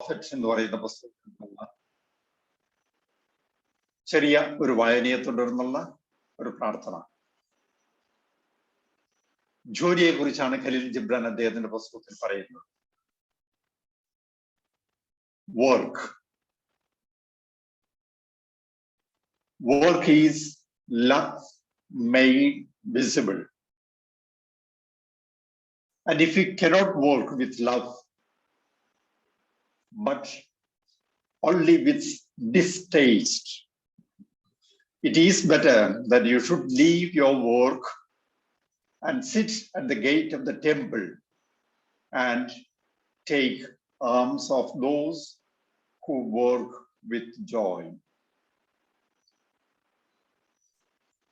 Prophets എന്ന് പറയുന്ന പുസ്തകത്തിലുള്ള ചെറിയ ഒരു വായനയെ തുടർന്നുള്ള ഒരു പ്രാർത്ഥന. ജോലിയെ കുറിച്ചാണ് ഖലീൽ ജിബ്രാൻ അദ്ദേഹത്തിന്റെ പുസ്തകത്തിൽ പറയുന്നത്. Work is love made visible. And if you cannot work with love, but only with distaste, it is better that you should leave your work and sit at the gate of the temple and take alms of those who work with joy.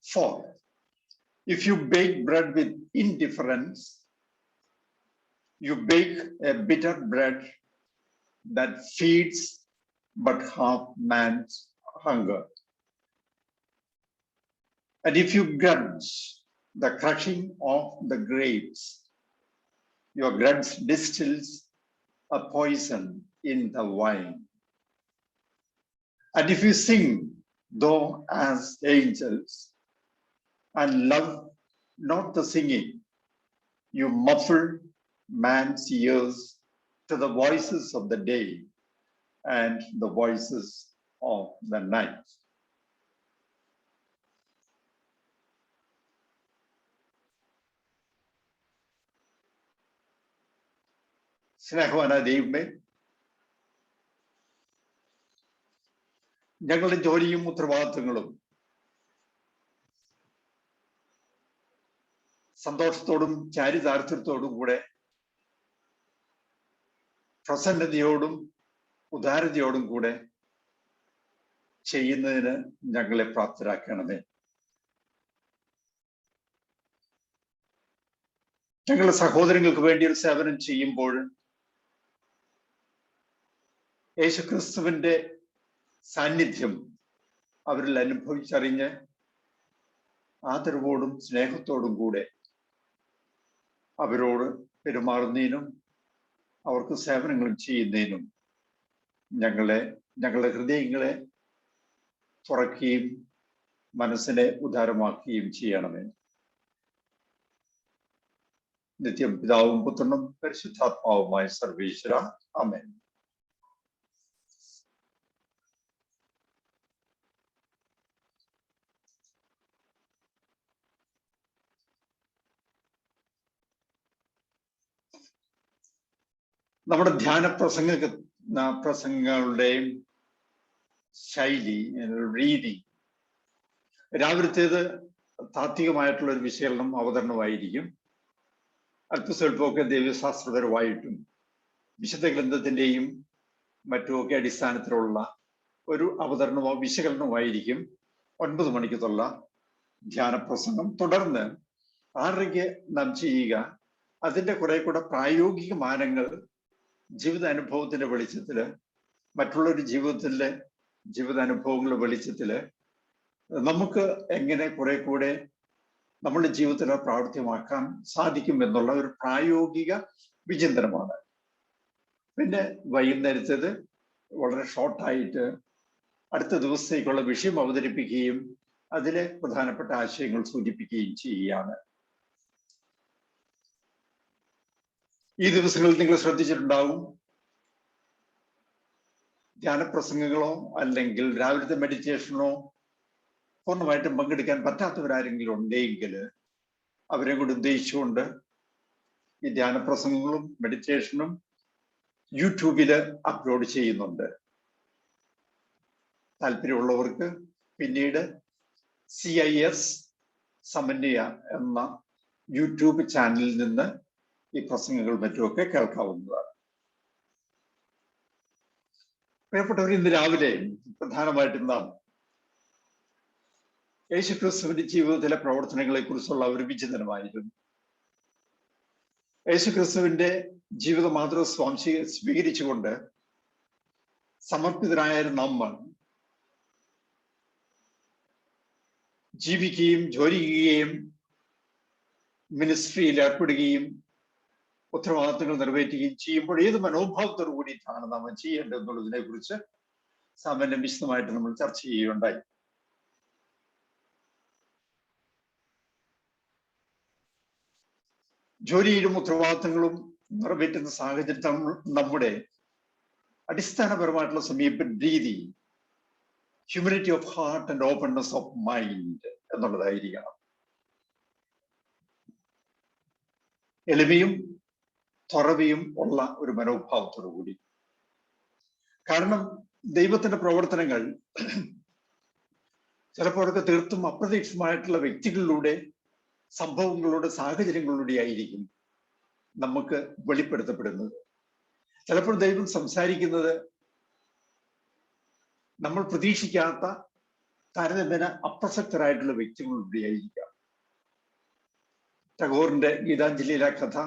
For if you bake bread with indifference, you bake a bitter bread that feeds but half man's hunger. And if you grudge the crushing of the grapes, your grudge distills a poison in the wine. And if you sing, though as angels, and love not the singing, you muffle man's ears to the voices of the day and the voices of the night. സ്നേഹവാനായ ദൈവമേ, ഞങ്ങളുടെ ജോലിയും ഉത്തരവാദിത്വങ്ങളും സന്തോഷത്തോടും ചാരിതാർത്ഥ്യത്തോടും കൂടെ പ്രസന്നതയോടും ഉദാരതയോടും കൂടെ ചെയ്യുന്നതിന് ഞങ്ങളെ പ്രാപ്തരാക്കണമേ. ഞങ്ങളുടെ സഹോദരങ്ങൾക്ക് വേണ്ടി ഒരു സേവനം ചെയ്യുമ്പോൾ യേശുക്രിസ്തുവിന്റെ സാന്നിധ്യം അവരിൽ അനുഭവിച്ചറിഞ്ഞ് ആദരവോടും സ്നേഹത്തോടും കൂടെ അവരോട് പെരുമാറുന്നതിനും അവർക്ക് സേവനങ്ങളും ചെയ്യുന്നതിനും ഞങ്ങളുടെ ഹൃദയങ്ങളെ തുറക്കുകയും മനസ്സിനെ ഉദാരമാക്കുകയും ചെയ്യണമേ. നിത്യം പിതാവും പുത്രനും പരിശുദ്ധാത്മാവുമായ സർവേശ്വര, ആമേൻ. നമ്മുടെ ധ്യാന പ്രസംഗങ്ങളുടെയും ശൈലി, രീതി, രാവിലത്തേത് താത്വികമായിട്ടുള്ള ഒരു വിശകലനം അവതരണമായിരിക്കും. അല്പസ്വല്പമൊക്കെ ദൈവശാസ്ത്രപരമായിട്ടും വിശുദ്ധ ഗ്രന്ഥത്തിന്റെയും മറ്റുമൊക്കെ അടിസ്ഥാനത്തിലുള്ള ഒരു അവതരണമോ വിശകലനമായിരിക്കും 9 മണിക്കുള്ള ധ്യാന പ്രസംഗം. തുടർന്ന് 6:30 നാം ചെയ്യുക. അതിൻ്റെ കുറെ കൂടെ പ്രായോഗിക മാനങ്ങൾ ജീവിതാനുഭവത്തിന്റെ വെളിച്ചത്തില്, മറ്റുള്ളൊരു ജീവിതാനുഭവങ്ങളുടെ വെളിച്ചത്തില് നമുക്ക് എങ്ങനെ കുറെ കൂടെ നമ്മുടെ ജീവിതത്തിൽ പ്രാവർത്തികമാക്കാൻ സാധിക്കും എന്നുള്ള ഒരു പ്രായോഗിക വിചിന്തനമാണ്. പിന്നെ വൈകുന്നേരത്തേത് വളരെ ഷോർട്ടായിട്ട് അടുത്ത ദിവസത്തേക്കുള്ള വിഷയം അവതരിപ്പിക്കുകയും അതിലെ പ്രധാനപ്പെട്ട ആശയങ്ങൾ സൂചിപ്പിക്കുകയും ചെയ്യുകയാണ്. ഈ ദിവസങ്ങളിൽ നിങ്ങൾ ശ്രദ്ധിച്ചിട്ടുണ്ടാവും, ധ്യാനപ്രസംഗങ്ങളോ അല്ലെങ്കിൽ രാവിലത്തെ മെഡിറ്റേഷനോ പൂർണ്ണമായിട്ടും പങ്കെടുക്കാൻ പറ്റാത്തവരാരെങ്കിലും ഉണ്ടെങ്കിൽ അവരെ കൂടി ഉദ്ദേശിച്ചുകൊണ്ട് ഈ ധ്യാനപ്രസംഗങ്ങളും മെഡിറ്റേഷനും യൂട്യൂബില് അപ്ലോഡ് ചെയ്യുന്നുണ്ട്. താല്പര്യമുള്ളവർക്ക് പിന്നീട് CIS സമന്വയ എന്ന യൂട്യൂബ് ചാനലിൽ നിന്ന് ഈ പ്രസംഗങ്ങൾ മറ്റുമൊക്കെ കേൾക്കാവുന്നതാണ്. പ്രിയപ്പെട്ടവർ, ഇന്ന് രാവിലെ പ്രധാനമായിട്ടും നാം യേശുക്രിസ്തുവിന്റെ ജീവിതത്തിലെ പ്രവർത്തനങ്ങളെ കുറിച്ചുള്ള ഒരു വിചിന്തനമായിരുന്നു. യേശുക്രിസ്തുവിന്റെ ജീവിത മാതൃക സ്വീകരിച്ചുകൊണ്ട് സമർപ്പിതരായ നമ്മൾ ജീവിക്കുകയും ജോലി ചെയ്യുകയും മിനിസ്ട്രിയിൽ ഏർപ്പെടുകയും ഉത്തരവാദിത്തങ്ങൾ നിറവേറ്റുകയും ചെയ്യുമ്പോൾ ഏത് മനോഭാവത്തോടു കൂടിയിട്ടാണ് നാം ചെയ്യേണ്ടതെന്നുള്ളതിനെ കുറിച്ച് സാമാന്യം വിശദമായിട്ട് നമ്മൾ ചർച്ച ചെയ്യുകയുണ്ടായി. ജോലിയിലും ഉത്തരവാദിത്തങ്ങളും നിറവേറ്റുന്ന സാഹചര്യത്തിൽ നമ്മുടെ അടിസ്ഥാനപരമായിട്ടുള്ള സമീപന രീതി humility of heart and openness of mind എന്നുള്ളതായിരിക്കണം. എളിമയും തുറവിയും ഉള്ള ഒരു മനോഭാവത്തോടു കൂടി. കാരണം ദൈവത്തിന്റെ പ്രവർത്തനങ്ങൾ ചിലപ്പോഴൊക്കെ തീർത്തും അപ്രതീക്ഷിതമായിട്ടുള്ള വ്യക്തികളിലൂടെ, സംഭവങ്ങളിലൂടെ, സാഹചര്യങ്ങളിലൂടെ ആയിരിക്കും നമുക്ക് വെളിപ്പെടുത്തപ്പെടുന്നത്. ചിലപ്പോൾ ദൈവം സംസാരിക്കുന്നത് നമ്മൾ പ്രതീക്ഷിക്കാത്ത താരതമ്യേന അപ്രസക്തരായിട്ടുള്ള വ്യക്തികളിലൂടെ ആയിരിക്കാം. ടാഗോറിന്റെ ഗീതാഞ്ജലിയിലെ കഥ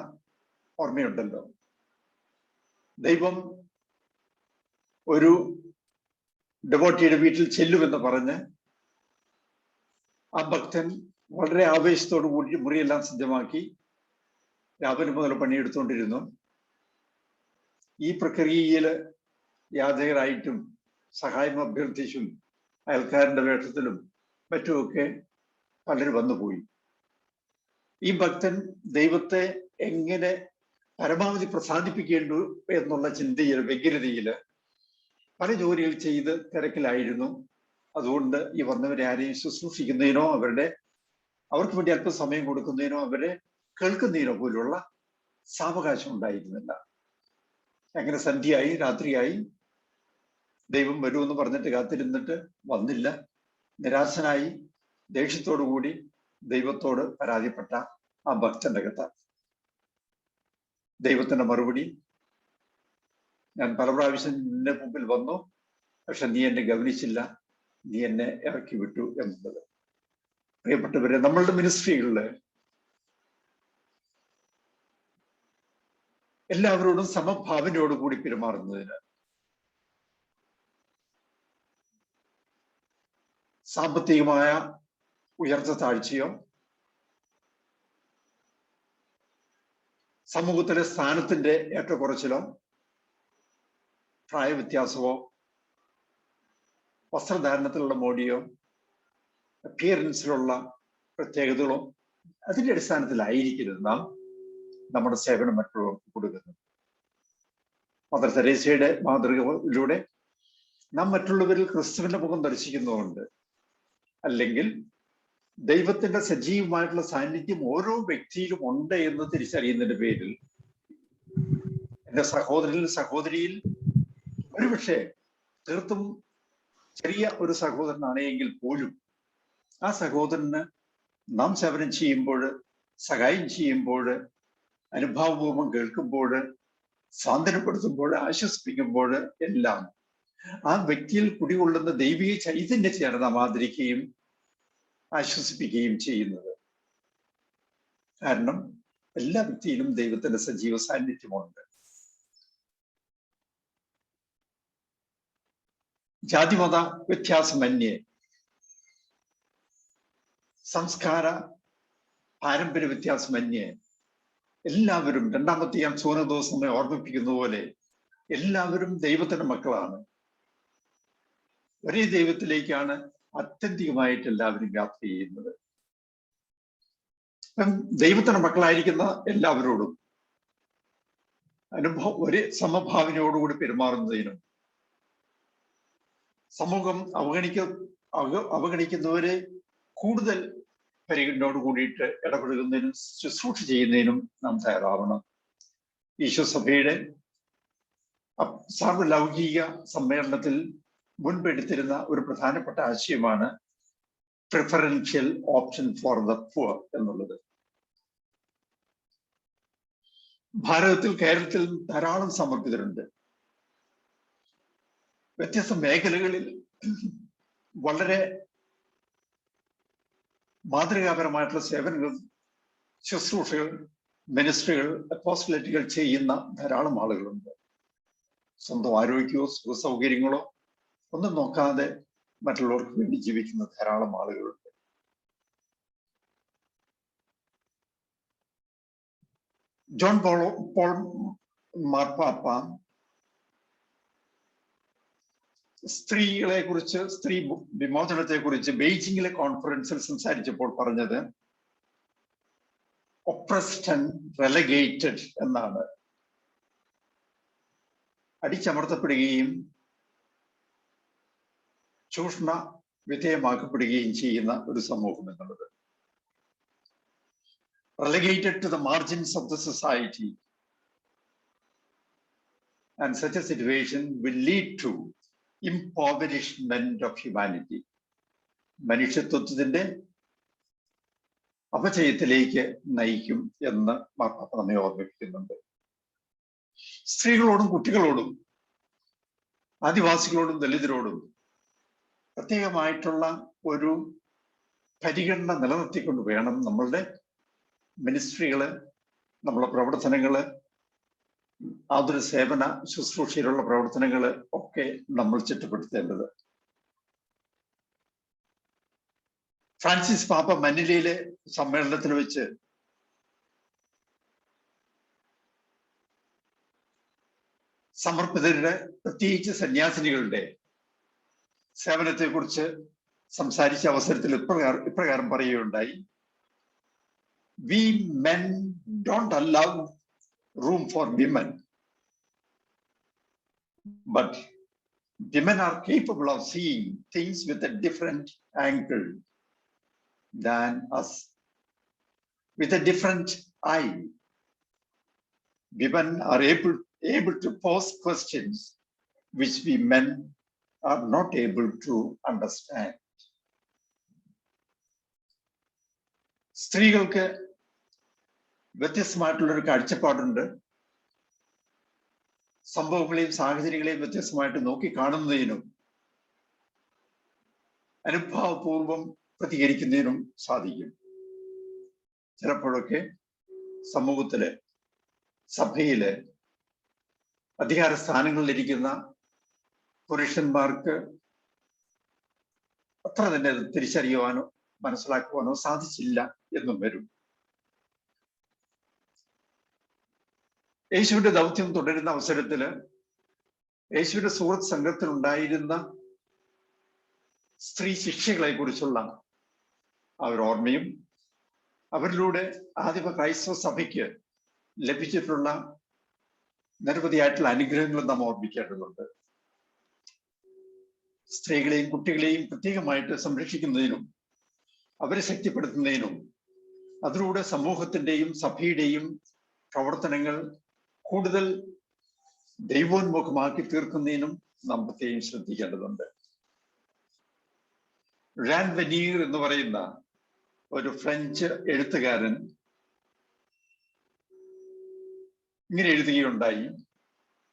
ഓർമ്മയുണ്ടല്ലോ. ദൈവം ഒരു ഡെവോട്ടിയുടെ വീട്ടിൽ ചെല്ലുമെന്ന് പറഞ്ഞ് ആ ഭക്തൻ വളരെ ആവേശത്തോടു കൂടി മുറിയെല്ലാം സജ്ജമാക്കി രാവിലെ മുതൽ പണിയെടുത്തുകൊണ്ടിരുന്നു. ഈ പ്രക്രിയയിൽ യാചകരായിട്ടും സഹായം അഭ്യർത്ഥിച്ചും അയൽക്കാരന്റെ വേഷത്തിലും മറ്റുമൊക്കെ പലരും വന്നുപോയി. ഈ ഭക്തൻ ദൈവത്തെ എങ്ങനെ പരമാവധി പ്രസാദിപ്പിക്കേണ്ടു എന്നുള്ള ചിന്തയിൽ, വ്യഗ്രതയിൽ പല ജോലികൾ ചെയ്ത് തിരക്കിലായിരുന്നു. അതുകൊണ്ട് ഈ വന്നവരെ ആരെയും ശുശ്രൂഷിക്കുന്നതിനോ അവർക്ക് വേണ്ടി അല്പം സമയം കൊടുക്കുന്നതിനോ അവരെ കേൾക്കുന്നതിനോ പോലുള്ള സാവകാശം ഉണ്ടായിരുന്നില്ല. അങ്ങനെ സന്ധ്യയായി, രാത്രിയായി. ദൈവം വരുമെന്ന് പറഞ്ഞിട്ട് കാത്തിരുന്നിട്ട് വന്നില്ല. നിരാശനായി ദേഷ്യത്തോടു കൂടി ദൈവത്തോട് പരാതിപ്പെട്ട ആ ഭക്തന്റെ കഥ. ദൈവത്തിന്റെ മറുപടി, ഞാൻ പല പ്രാവശ്യം നിന്റെ മുമ്പിൽ വന്നു, പക്ഷെ നീ എന്നെ ഗവനിച്ചില്ല, നീ എന്നെ ഇറക്കി വിട്ടു എന്നുള്ളത്. പ്രിയപ്പെട്ടവരെ, നമ്മളുടെ മിനിസ്ട്രികളില് എല്ലാവരോടും സമഭാവനയോടുകൂടി പെരുമാറുന്നതിന്, സാമ്പത്തികമായ ഉയർച്ച താഴ്ചയോ സമൂഹത്തിലെ സ്ഥാനത്തിന്റെ ഏറ്റക്കുറച്ചിലോ പ്രായവ്യത്യാസമോ വസ്ത്രധാരണത്തിലുള്ള മോടിയോ അപ്പിയറൻസിലുള്ള പ്രത്യേകതകളോ അതിന്റെ അടിസ്ഥാനത്തിലായിരിക്കരുത് നാം നമ്മുടെ സേവനം മറ്റുള്ളവർക്ക് കൊടുക്കുന്നത്. മദർ തെരേസയുടെ മാതൃകയിലൂടെ നാം മറ്റുള്ളവരിൽ ക്രിസ്തുവിന്റെ മുഖം ദർശിക്കുന്നതുകൊണ്ട്, അല്ലെങ്കിൽ ദൈവത്തിന്റെ സജീവമായിട്ടുള്ള സാന്നിധ്യം ഓരോ വ്യക്തിയിലും ഉണ്ട് എന്ന് തിരിച്ചറിയുന്നതിന്റെ പേരിൽ എന്റെ സഹോദരനിൽ, സഹോദരിയിൽ ഒരുപക്ഷെ തീർത്തും ചെറിയ ഒരു സഹോദരനാണെങ്കിൽ പോലും ആ സഹോദരന് നാം സേവനം ചെയ്യുമ്പോൾ, സഹായം ചെയ്യുമ്പോൾ, അനുഭാവപൂർവ്വം കേൾക്കുമ്പോൾ, സാന്ത്വനപ്പെടുത്തുമ്പോൾ, ആശ്വസിപ്പിക്കുമ്പോൾ എല്ലാം ആ വ്യക്തിയിൽ കുടികൊള്ളുന്ന ദൈവിക ചൈതന്യത്തെയാണ് നാം ആദരിക്കുകയും ആശ്വസിപ്പിക്കുകയും ചെയ്യുന്നത്. കാരണം എല്ലാ വ്യക്തിയിലും ദൈവത്തിന്റെ സജീവ സാന്നിധ്യമുണ്ട്. ജാതിമത വ്യത്യാസമന്യേ, സംസ്കാര പാരമ്പര്യ വ്യത്യാസമന്യേ എല്ലാവരും, രണ്ടാമത്തെ ഞാൻ സൂനദോസമ്മെ ഓർമ്മിപ്പിക്കുന്ന പോലെ, എല്ലാവരും ദൈവത്തിന്റെ മക്കളാണ്. ഒരേ ദൈവത്തിലേക്കാണ് ആത്യന്തികമായിട്ട് എല്ലാവരും യാത്ര ചെയ്യുന്നത്. ദൈവത്തിന്റെ മക്കളായിരിക്കുന്ന എല്ലാവരോടും ഒരേ സമഭാവനയോടുകൂടി പെരുമാറുന്നതിനും, സമൂഹം അവഗണിക്കുന്നവരെ കൂടുതൽ പരിഗണനയോട് കൂടിയിട്ട് ഇടപെടുന്നതിനും ശുശ്രൂഷ ചെയ്യുന്നതിനും നാം തയ്യാറാവണം. ഈശോസഭയുടെ സാർവലൗകിക സമ്മേളനത്തിൽ മുൻപെടുത്തിരുന്ന ഒരു പ്രധാനപ്പെട്ട ആശയമാണ് preferential option for the poor എന്നുള്ളത്. ഭാരതത്തിൽ, കേരളത്തിൽ ധാരാളം സമർപ്പിതരുണ്ട്. വ്യത്യസ്ത മേഖലകളിൽ വളരെ മാതൃകാപരമായിട്ടുള്ള സേവനങ്ങൾ, ശുശ്രൂഷകൾ, മിനിസ്ട്രികൾ, അപ്പോസ്റ്റലേറ്റുകൾ ചെയ്യുന്ന ധാരാളം ആളുകളുണ്ട്. സ്വന്തം ആരോഗ്യമോ സുഖസൗകര്യങ്ങളോ ഒന്നും നോക്കാതെ മറ്റുള്ളവർക്ക് വേണ്ടി ജീവിക്കുന്ന ധാരാളം ആളുകളുണ്ട്. ജോൺ പോൾ മാർപ്പാപ്പ സ്ത്രീകളെ കുറിച്ച്, സ്ത്രീ വിമോചനത്തെ കുറിച്ച് ബെയ്ജിങ്ങിലെ കോൺഫറൻസിൽ സംസാരിച്ചപ്പോൾ പറഞ്ഞത് ഒപ്രസ്ഡ് ആൻഡ് റെലഗേറ്റഡ് എന്നാണ്. അടിച്ചമർത്തപ്പെടുകയും ചൂഷണ വിധേയമാക്കപ്പെടുകയും ചെയ്യുന്ന ഒരു സമൂഹം എന്നുള്ളത്. Relegated to the margins of the society, and such a situation will lead to impoverishment of humanity. മനുഷ്യത്വത്തിന്റെ അപചയത്തിലേക്ക് നയിക്കും എന്ന് മാർപ്പാപ്പ നമ്മെ ഓർമ്മിപ്പിക്കുന്നുണ്ട്. സ്ത്രീകളോടും കുട്ടികളോടും ആദിവാസികളോടും ദളിതരോടും പ്രത്യേകമായിട്ടുള്ള ഒരു പരിഗണന നിലനിർത്തിക്കൊണ്ട് വേണം നമ്മളുടെ മിനിസ്ട്രികള്, നമ്മളെ പ്രവർത്തനങ്ങള്, ആതുര സേവന ശുശ്രൂഷയിലുള്ള പ്രവർത്തനങ്ങള് ഒക്കെ നമ്മൾ ചിട്ടപ്പെടുത്തേണ്ടത്. ഫ്രാൻസിസ് പാപ്പ മനിലയിലെ സമ്മേളനത്തിൽ വെച്ച് സമർപ്പിതരുടെ, പ്രത്യേകിച്ച് സന്യാസിനികളുടെ സേവനത്തെ കുറിച്ച് സംസാരിച്ച അവസരത്തിൽ ഇപ്രകാരം പറയുകയുണ്ടായി: We men don't allow room for women, but women are capable of seeing things with a different angle than us, with a different eye. Women are able to pose questions which we men are not able to understand. സ്ത്രീകൾക്ക് വ്യത്യസ്തമായിട്ടുള്ളൊരു കാഴ്ചപ്പാടുണ്ട്. സംഭവങ്ങളെയും സാഹചര്യങ്ങളെയും വ്യത്യസ്തമായിട്ട് നോക്കി കാണുന്നതിനും അനുഭാവപൂർവം പ്രതികരിക്കുന്നതിനും സാധിക്കും. ചിലപ്പോഴൊക്കെ സമൂഹത്തില്, സഭയില് അധികാര സ്ഥാനങ്ങളിലിരിക്കുന്ന പുരുഷന്മാർക്ക് അത്ര തന്നെ തിരിച്ചറിയുവാനോ മനസ്സിലാക്കുവാനോ സാധിച്ചില്ല എന്നും വരും. യേശുവിന്റെ ദൗത്യം തുടരുന്ന അവസരത്തില് യേശുവിന്റെ സുഹൃത്ത് സംഘത്തിൽ ഉണ്ടായിരുന്ന സ്ത്രീ ശിക്ഷകളെ കുറിച്ചുള്ള ആ ഒരു ഓർമ്മയും അവരിലൂടെ ആദിമ ക്രൈസ്തവ സഭയ്ക്ക് ലഭിച്ചിട്ടുള്ള നിരവധിയായിട്ടുള്ള അനുഗ്രഹങ്ങളും നാം ഓർമ്മിക്കേണ്ടതുണ്ട്. സ്ത്രീകളെയും കുട്ടികളെയും പ്രത്യേകമായിട്ട് സംരക്ഷിക്കുന്നതിനും അവരെ ശക്തിപ്പെടുത്തുന്നതിനും അതിലൂടെ സമൂഹത്തിന്റെയും സഭയുടെയും പ്രവർത്തനങ്ങൾ കൂടുതൽ ദൈവോന്മുഖമാക്കി തീർക്കുന്നതിനും നാം പ്രത്യേകം ശ്രദ്ധിക്കേണ്ടതുണ്ട്. ഴാൻ വെനീർ എന്ന് പറയുന്ന ഒരു ഫ്രഞ്ച് എഴുത്തുകാരൻ ഇങ്ങനെ എഴുതുകയുണ്ടായി: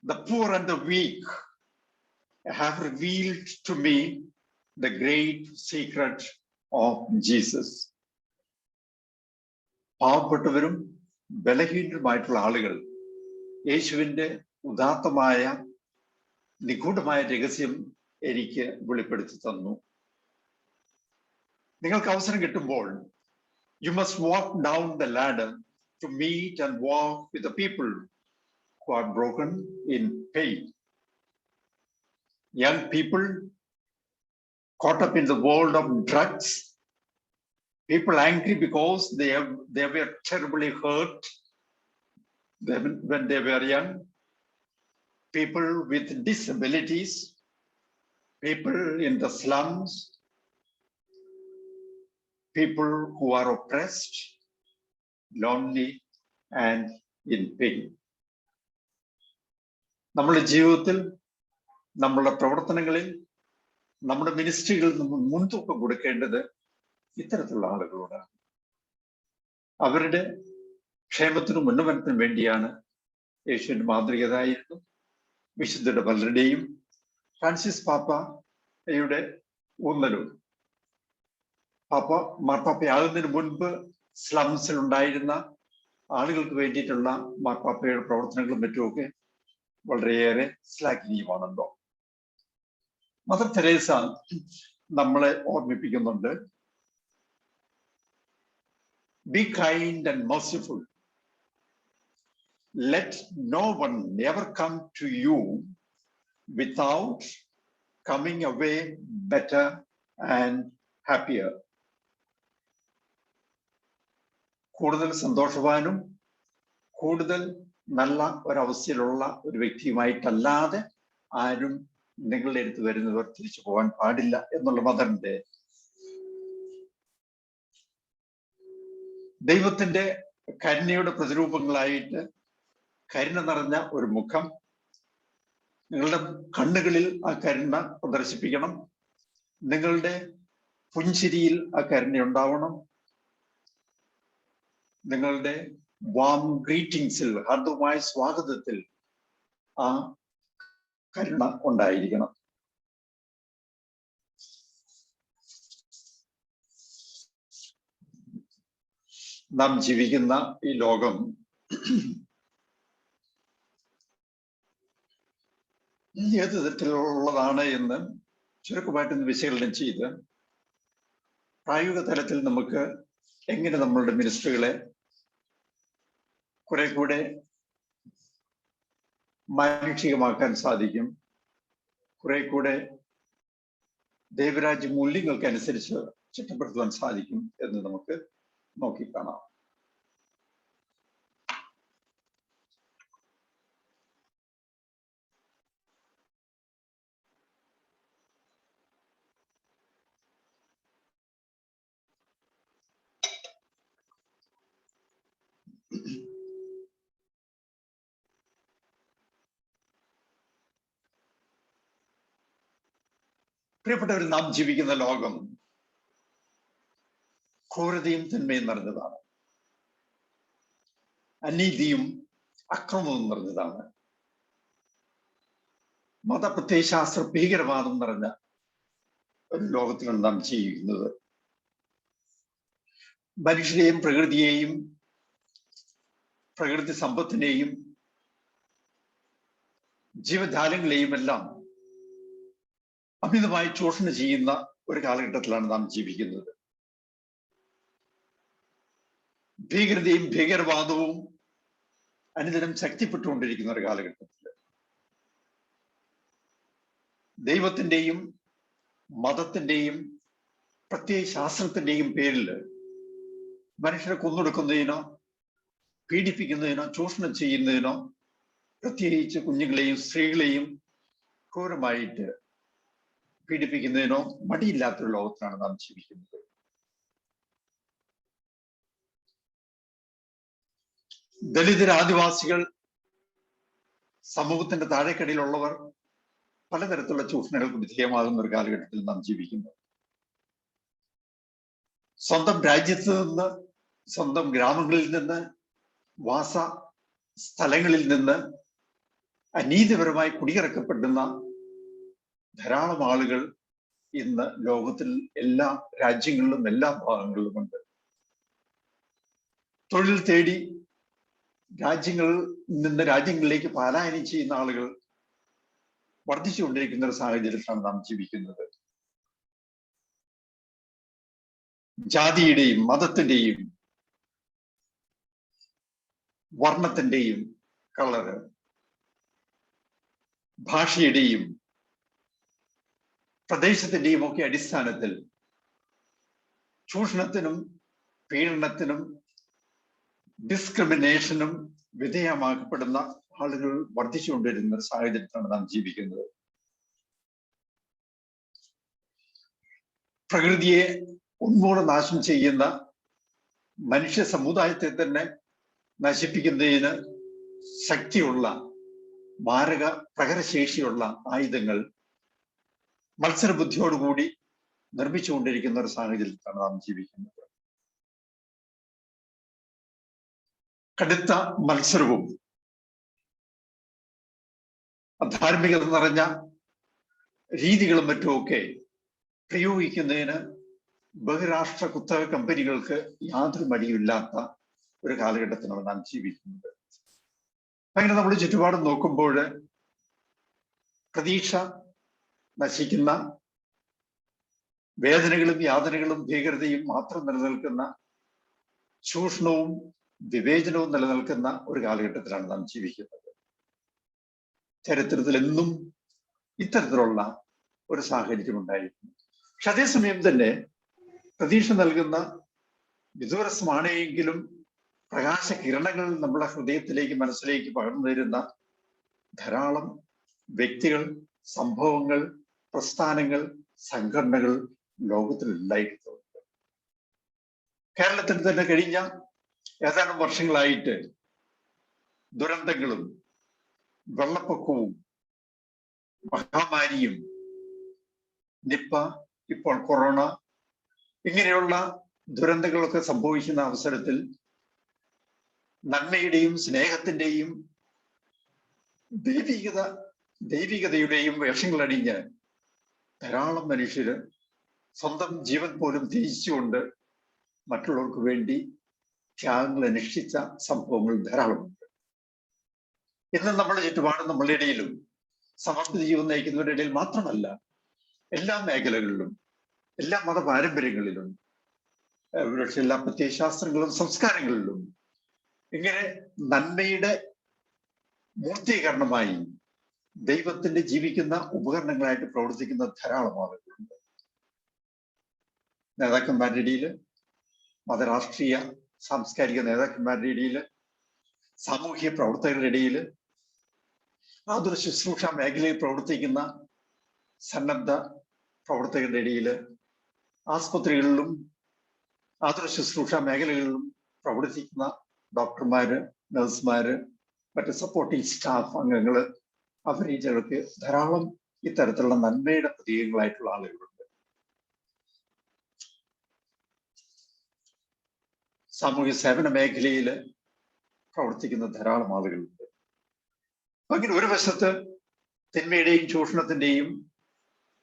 The poor and the weak have revealed to me the great secret of Jesus. പാവപ്പെട്ടവരും ബലഹീനരുമായിട്ടുള്ള ആളുകൾ യേശുവിന്റെ ഉദാത്തമായ നിഗൂഢമായ രഹസ്യം എനിക്ക് വെളിപ്പെടുത്തി തന്നു. നിങ്ങൾക്ക് അവസരം കിട്ടുമ്പോൾ you must walk down the ladder to meet and walk with the people who are broken in pain. Young people caught up in the world of drugs, people angry because they were terribly hurt when they were young, people with disabilities, people in the slums, people who are oppressed, lonely and in pain. നമ്മുടെ ജീവിതത്തിൽ, നമ്മളുടെ പ്രവർത്തനങ്ങളിൽ, നമ്മുടെ മിനിസ്ട്രികളിൽ നമ്മൾ മുൻതൂക്കം കൊടുക്കേണ്ടത് ഇത്തരത്തിലുള്ള ആളുകളോടാണ്. അവരുടെ ക്ഷേമത്തിനും ഉന്നമനത്തിനും വേണ്ടിയാണ് യേശുവിന്റെ മാതൃകയായിരുന്നു വിശുദ്ധരുടെ പലരുടെയും ഫ്രാൻസിസ് പാപ്പയുടെ ഊന്നലും. മാർപ്പാപ്പയാകുന്നതിന് മുൻപ് സ്ലംസിൽ ഉണ്ടായിരുന്ന ആളുകൾക്ക് വേണ്ടിയിട്ടുള്ള മാർപ്പാപ്പയുടെ പ്രവർത്തനങ്ങളും മറ്റുമൊക്കെ വളരെയേറെ ശ്ലാഘനീയമാണല്ലോ. മദർ തെരേസ നമ്മളെ ഓർമ്മിപ്പിക്കുന്നുണ്ട്: Be kind and merciful. let no one ever come to you without coming away better and happier. കൂടുതൽ സന്തോഷവാനും കൂടുതൽ നല്ല ഒരവസ്ഥയിലുള്ള ഒരു വ്യക്തിയുമായിട്ടല്ലാതെ ആരും നിങ്ങളുടെ അടുത്ത് വരുന്നവർ തിരിച്ചു പോകാൻ പാടില്ല എന്നുള്ള മദറിന്റെ ദൈവത്തിന്റെ കരുണയുടെ പ്രതിരൂപങ്ങളായിട്ട് കരുണ നിറഞ്ഞ ഒരു മുഖം, നിങ്ങളുടെ കണ്ണുകളിൽ ആ കരുണ പ്രദർശിപ്പിക്കണം, നിങ്ങളുടെ പുഞ്ചിരിയിൽ ആ കരുണ ഉണ്ടാവണം, നിങ്ങളുടെ വാം ഗ്രീറ്റിംഗ്സിൽ ഹാർദവമായ സ്വാഗതത്തിൽ ആ കരുണ ഉണ്ടായിരിക്കണം. നാം ജീവിക്കുന്ന ഈ ലോകം ഏത് തരത്തിലുള്ളതാണ് എന്ന് ചുരുക്കമായിട്ടൊന്ന് വിശകലനം ചെയ്ത് പ്രായോഗിക തലത്തിൽ നമുക്ക് എങ്ങനെ നമ്മളുടെ മിനിസ്ട്രികളെ കുറെ കൂടെ മാനുഷികമാക്കാൻ സാധിക്കും, കുറെ കൂടെ ദൈവരാജ്യ മൂല്യങ്ങൾക്കനുസരിച്ച് ചിട്ടപ്പെടുത്തുവാൻ സാധിക്കും എന്ന് നമുക്ക് നോക്കിക്കാണാം. പ്രിയപ്പെട്ടവർ, നാം ജീവിക്കുന്ന ലോകം ക്രൂരതയും തിന്മയും നിറഞ്ഞതാണ്, അനീതിയും അക്രമവും നിറഞ്ഞതാണ്, മതപ്രത്യയശാസ്ത്ര ഭീകരവാദം നിറഞ്ഞ ഒരു ലോകത്തിലാണ് നാം ജീവിക്കുന്നത്. മനുഷ്യരെയും പ്രകൃതിയെയും പ്രകൃതി സമ്പത്തിനെയും ജീവജാലങ്ങളെയും എല്ലാം അമിതമായി ചൂഷണം ചെയ്യുന്ന ഒരു കാലഘട്ടത്തിലാണ് നാം ജീവിക്കുന്നത്. ഭീകരതയും ഭീകരവാദവും അനുദിനം ശക്തിപ്പെട്ടുകൊണ്ടിരിക്കുന്ന ഒരു കാലഘട്ടത്തിൽ ദൈവത്തിന്റെയും മതത്തിന്റെയും പ്രത്യയശാസ്ത്രത്തിന്റെയും പേരിൽ മനുഷ്യരെ കൊന്നൊടുക്കുന്നതിനോ പീഡിപ്പിക്കുന്നതിനോ ചൂഷണം ചെയ്യുന്നതിനോ പ്രത്യേകിച്ച് കുഞ്ഞുങ്ങളെയും സ്ത്രീകളെയും ക്രൂരമായിട്ട് പീഡിപ്പിക്കുന്നതിനോ മടിയില്ലാത്തൊരു ലോകത്തിലാണ് നാം ജീവിക്കുന്നത്. ദലിതർ, ആദിവാസികൾ, സമൂഹത്തിന്റെ താഴെക്കടിയിലുള്ളവർ പലതരത്തിലുള്ള ചൂഷണങ്ങൾക്ക് വിധേയമാകുന്ന ഒരു കാലഘട്ടത്തിൽ നാം ജീവിക്കുന്നു. സ്വന്തം രാജ്യത്ത് നിന്ന്, സ്വന്തം ഗ്രാമങ്ങളിൽ നിന്ന്, വാസ സ്ഥലങ്ങളിൽ നിന്ന് അനീതിപരമായി കുടിയിറക്കപ്പെടുന്ന ധാരാളം ആളുകൾ ഇന്ന് ലോകത്തിൽ എല്ലാ രാജ്യങ്ങളിലും എല്ലാ ഭാഗങ്ങളിലുമുണ്ട്. തൊഴിൽ തേടി രാജ്യങ്ങളിൽ നിന്ന് രാജ്യങ്ങളിലേക്ക് പലായനം ചെയ്യുന്ന ആളുകൾ വർദ്ധിച്ചുകൊണ്ടിരിക്കുന്ന ഒരു സാഹചര്യത്തിലാണ് നാം ജീവിക്കുന്നത്. ജാതിയുടെയും മതത്തിന്റെയും വർണ്ണത്തിന്റെയും കളറ്, ഭാഷയുടെയും പ്രദേശത്തിന്റെയും ഒക്കെ അടിസ്ഥാനത്തിൽ ചൂഷണത്തിനും പീഡനത്തിനും ഡിസ്ക്രിമിനേഷനും വിധേയമാക്കപ്പെടുന്ന ആളുകൾ വർദ്ധിച്ചുകൊണ്ടിരുന്ന ഒരു സാഹചര്യത്തിലാണ് നാം ജീവിക്കുന്നത്. പ്രകൃതിയെ ഉന്മൂലനം നാശം ചെയ്യുന്ന മനുഷ്യ സമുദായത്തെ തന്നെ നശിപ്പിക്കുന്നതിന് ശക്തിയുള്ള മാരക പ്രഹരശേഷിയുള്ള ആയുധങ്ങൾ മത്സരബുദ്ധിയോടുകൂടി നിർമ്മിച്ചുകൊണ്ടിരിക്കുന്ന ഒരു സാഹചര്യത്തിലാണ് നാം ജീവിക്കുന്നത്. കടുത്ത മത്സരവും അധാർമികത നിറഞ്ഞ രീതികളും മറ്റുമൊക്കെ പ്രയോഗിക്കുന്നതിന് ബഹുരാഷ്ട്ര കുത്തക കമ്പനികൾക്ക് യാതൊരു മടിയില്ലാത്ത ഒരു കാലഘട്ടത്തിലാണ് നാം ജീവിക്കുന്നത്. അങ്ങനെ നമ്മൾ ചുറ്റുപാടും നോക്കുമ്പോൾ പ്രതീക്ഷ നശിക്കുന്ന, വേദനകളും യാതനകളും ഭീകരതയും മാത്രം നിലനിൽക്കുന്ന, ചൂഷണവും വിവേചനവും നിലനിൽക്കുന്ന ഒരു കാലഘട്ടത്തിലാണ് നാം ജീവിക്കുന്നത്. ചരിത്രത്തിൽ എന്നും ഇത്തരത്തിലുള്ള ഒരു സാഹചര്യം ഉണ്ടായിരുന്നു. പക്ഷെ അതേസമയം തന്നെ പ്രതീക്ഷ നൽകുന്ന വിദൂരസ്ഥമാണെങ്കിലും പ്രകാശ കിരണങ്ങൾ നമ്മുടെ ഹൃദയത്തിലേക്ക്, മനസ്സിലേക്ക് പകർന്നു തരുന്ന ധാരാളം വ്യക്തികൾ, സംഭവങ്ങൾ, പ്രസ്ഥാനങ്ങൾ, സംഘടനകൾ ലോകത്തിൽ ഉണ്ടായിരുന്നുണ്ട്. കേരളത്തിൽ തന്നെ കഴിഞ്ഞ ഏതാനും വർഷങ്ങളായിട്ട് ദുരന്തങ്ങളും വെള്ളപ്പൊക്കവും മഹാമാരിയും നിപ്പ, ഇപ്പോൾ കൊറോണ, ഇങ്ങനെയുള്ള ദുരന്തങ്ങളൊക്കെ സംഭവിക്കുന്ന അവസരത്തിൽ നന്മയുടെയും സ്നേഹത്തിന്റെയും ദൈവികതയുടെയും വേഷങ്ങളണിഞ്ഞ് ധാരാളം മനുഷ്യര് സ്വന്തം ജീവൻ പോലും ത്യജിച്ചുകൊണ്ട് മറ്റുള്ളവർക്ക് വേണ്ടി ത്യാഗങ്ങൾ അനുഷ്ഠിച്ച സംഭവങ്ങൾ ധാരാളമുണ്ട്. ഇന്ന് നമ്മുടെ ചുറ്റുപാടും നമ്മളുടെ ഇടയിലും സമർപ്പിത ജീവൻ നയിക്കുന്നവരുടെ ഇടയിൽ മാത്രമല്ല, എല്ലാ മേഖലകളിലും, എല്ലാ മത പാരമ്പര്യങ്ങളിലും, എല്ലാ പ്രത്യയശാസ്ത്രങ്ങളും സംസ്കാരങ്ങളിലും ഇങ്ങനെ നന്മയുടെ മൂർത്തീകരണമായി ദൈവത്തിന്റെ ജീവിക്കുന്ന ഉപകരണങ്ങളായിട്ട് പ്രവർത്തിക്കുന്ന ധാരാളം ആളുകളുണ്ട്. നേതാക്കന്മാരുടെ ഇടയിൽ, മതരാഷ്ട്രീയ സാംസ്കാരിക നേതാക്കന്മാരുടെ ഇടയിൽ, സാമൂഹ്യ പ്രവർത്തകരുടെ ഇടയിൽ, ആതുര ശുശ്രൂഷ മേഖലയിൽ പ്രവർത്തിക്കുന്ന സന്നദ്ധ പ്രവർത്തകരുടെ ഇടയിൽ, ആസ്പത്രികളിലും ആതുര ശുശ്രൂഷ മേഖലകളിലും പ്രവർത്തിക്കുന്ന ഡോക്ടർമാര്, നഴ്സുമാര്, മറ്റ് സപ്പോർട്ടിംഗ് സ്റ്റാഫ് അംഗങ്ങള്, അവർക്ക് ധാരാളം ഇത്തരത്തിലുള്ള നന്മയുടെ പ്രതീകങ്ങളായിട്ടുള്ള ആളുകളുണ്ട്. സാമൂഹ്യ സേവന മേഖലയിൽ പ്രവർത്തിക്കുന്ന ധാരാളം ആളുകളുണ്ട്. അങ്ങനെ ഒരു വശത്ത് തിന്മയുടെയും ചൂഷണത്തിന്റെയും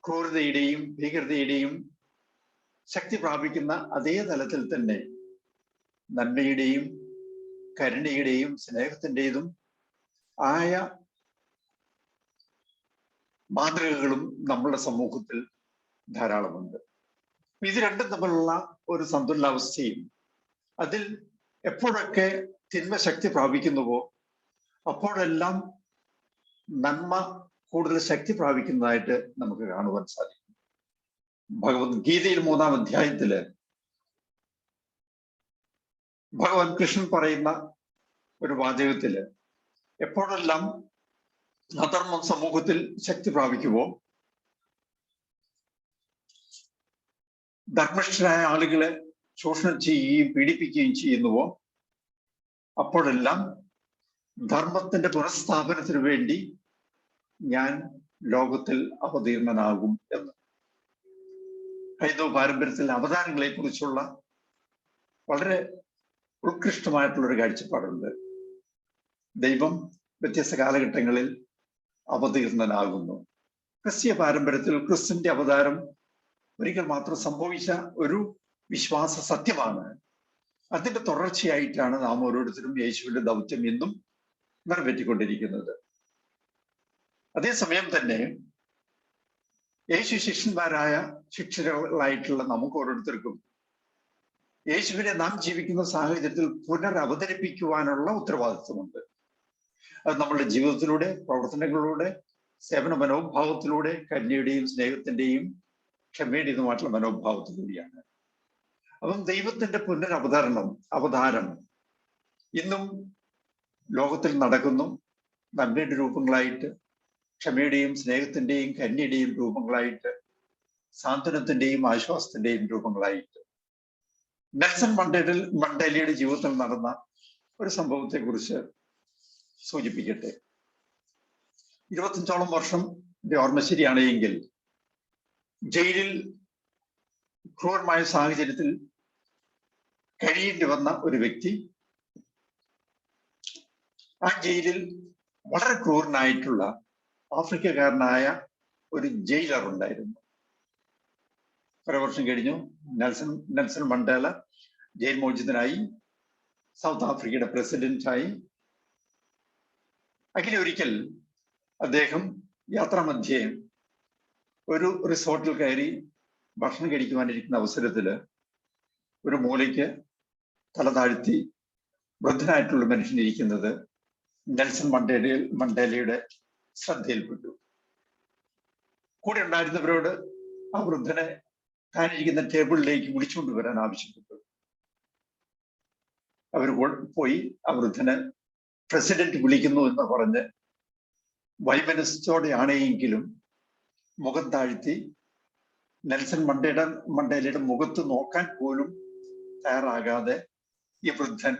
ക്രൂരതയുടെയും ഭീകരതയുടെയും ശക്തി പ്രാപിക്കുന്ന അതേ തലത്തിൽ തന്നെ നന്മയുടെയും കരുണയുടെയും സ്നേഹത്തിൻ്റെതും ആയ മാതൃകകളും നമ്മളുടെ സമൂഹത്തിൽ ധാരാളമുണ്ട്. ഇത് രണ്ടും തമ്മിലുള്ള ഒരു സന്തുലനാവസ്ഥയും, അതിൽ എപ്പോഴൊക്കെ തിന്മ ശക്തി പ്രാപിക്കുന്നുവോ അപ്പോഴെല്ലാം നന്മ കൂടുതൽ ശക്തി പ്രാപിക്കുന്നതായിട്ട് നമുക്ക് കാണുവാൻ സാധിക്കും. ഭഗവത്ഗീതയിൽ 3-ാം അധ്യായത്തില് ഭഗവാൻ കൃഷ്ണൻ പറയുന്ന ഒരു വാചകത്തില് എപ്പോഴെല്ലാം അധർമ്മം സമൂഹത്തിൽ ശക്തി പ്രാപിക്കുമോ, ധർമ്മിഷ്ഠരായ ആളുകളെ ചൂഷണം ചെയ്യുകയും പീഡിപ്പിക്കുകയും ചെയ്യുന്നുവോ അപ്പോഴെല്ലാം ധർമ്മത്തിന്റെ പുനഃസ്ഥാപനത്തിന് വേണ്ടി ഞാൻ ലോകത്തിൽ അവതീർണനാകും എന്ന്. ഹൈന്ദവ പാരമ്പര്യത്തിൽ അവതാരങ്ങളെ കുറിച്ചുള്ള വളരെ ഉത്കൃഷ്ടമായിട്ടുള്ളൊരു കാഴ്ചപ്പാടുണ്ട്. ദൈവം വ്യത്യസ്ത കാലഘട്ടങ്ങളിൽ അവതീർണനാകുന്നു. ക്രിസ്തീയ പാരമ്പര്യത്തിൽ ക്രിസ്തുവിന്റെ അവതാരം ഒരിക്കൽ മാത്രം സംഭവിച്ച ഒരു വിശ്വാസ സത്യമാണ്. അതിന്റെ തുടർച്ചയായിട്ടാണ് നാം ഓരോരുത്തരും യേശുവിന്റെ ദൗത്യം എന്നും നിറവേറ്റിക്കൊണ്ടിരിക്കുന്നത്. അതേസമയം തന്നെ യേശു ശിഷ്യരായിട്ടുള്ള നമുക്ക് ഓരോരുത്തർക്കും യേശുവിനെ നാം ജീവിക്കുന്ന സാഹചര്യത്തിൽ പുനരവതരിപ്പിക്കുവാനുള്ള ഉത്തരവാദിത്വമുണ്ട്. അത് നമ്മളുടെ ജീവിതത്തിലൂടെ, പ്രവർത്തനങ്ങളിലൂടെ, സേവന മനോഭാവത്തിലൂടെ, കരുണയുടെയും സ്നേഹത്തിന്റെയും ക്ഷമയുടേതുമായിട്ടുള്ള മനോഭാവത്തിലൂടെയാണ്. അപ്പം ദൈവത്തിന്റെ അവതാരം ഇന്നും ലോകത്തിൽ നടക്കുന്നു. നന്മയുടെ രൂപങ്ങളായിട്ട്, ക്ഷമയുടെയും സ്നേഹത്തിന്റെയും കരുണയുടെയും രൂപങ്ങളായിട്ട്, സാന്ത്വനത്തിന്റെയും ആശ്വാസത്തിന്റെയും രൂപങ്ങളായിട്ട്. നെൽസൺ മണ്ടേലയുടെ ജീവിതത്തിൽ നടന്ന ഒരു സംഭവത്തെ കുറിച്ച് സൂചിപ്പിക്കട്ടെ. 25ഓളം വർഷം ഓർമ്മ ശരിയാണെങ്കിൽ ജയിലിൽ ക്രൂരമായ സാഹചര്യത്തിൽ കഴിയേണ്ടി വന്ന ഒരു വ്യക്തി, ആ ജയിലിൽ വളരെ ക്രൂരനായിട്ടുള്ള ആഫ്രിക്കക്കാരനായ ഒരു ജയിലർ ഉണ്ടായിരുന്നു. കുറെ വർഷം കഴിഞ്ഞു നെൽസൺ മണ്ടേല ജയിൽ മോചിതനായി, സൗത്ത് ആഫ്രിക്കയുടെ പ്രസിഡന്റായി. അങ്ങനെ ഒരിക്കൽ അദ്ദേഹം യാത്രാമധ്യേ ഒരു റിസോർട്ടിൽ കയറി ഭക്ഷണം കഴിക്കുവാനിരിക്കുന്ന അവസരത്തില് ഒരു മൂലയ്ക്ക് തല താഴ്ത്തി വൃദ്ധനായിട്ടുള്ള മനുഷ്യൻ ഇരിക്കുന്നത് നെൽസൺ മണ്ടേലയുടെ ശ്രദ്ധയിൽപ്പെട്ടു. കൂടെ ഉണ്ടായിരുന്നവരോട് ആ വൃദ്ധനെ താനിരിക്കുന്ന ടേബിളിലേക്ക് വിളിച്ചുകൊണ്ട് വരാൻ ആവശ്യപ്പെട്ടു. അവർ പോയി ആ വൃദ്ധനെ പ്രസിഡന്റ് വിളിക്കുന്നു എന്ന് പറഞ്ഞ് വൈമനസ്സോടെയാണെങ്കിലും മുഖം താഴ്ത്തി നെൽസൺ മണ്ടേലയുടെ മുഖത്ത് നോക്കാൻ പോലും തയ്യാറാകാതെ ഈ വൃദ്ധൻ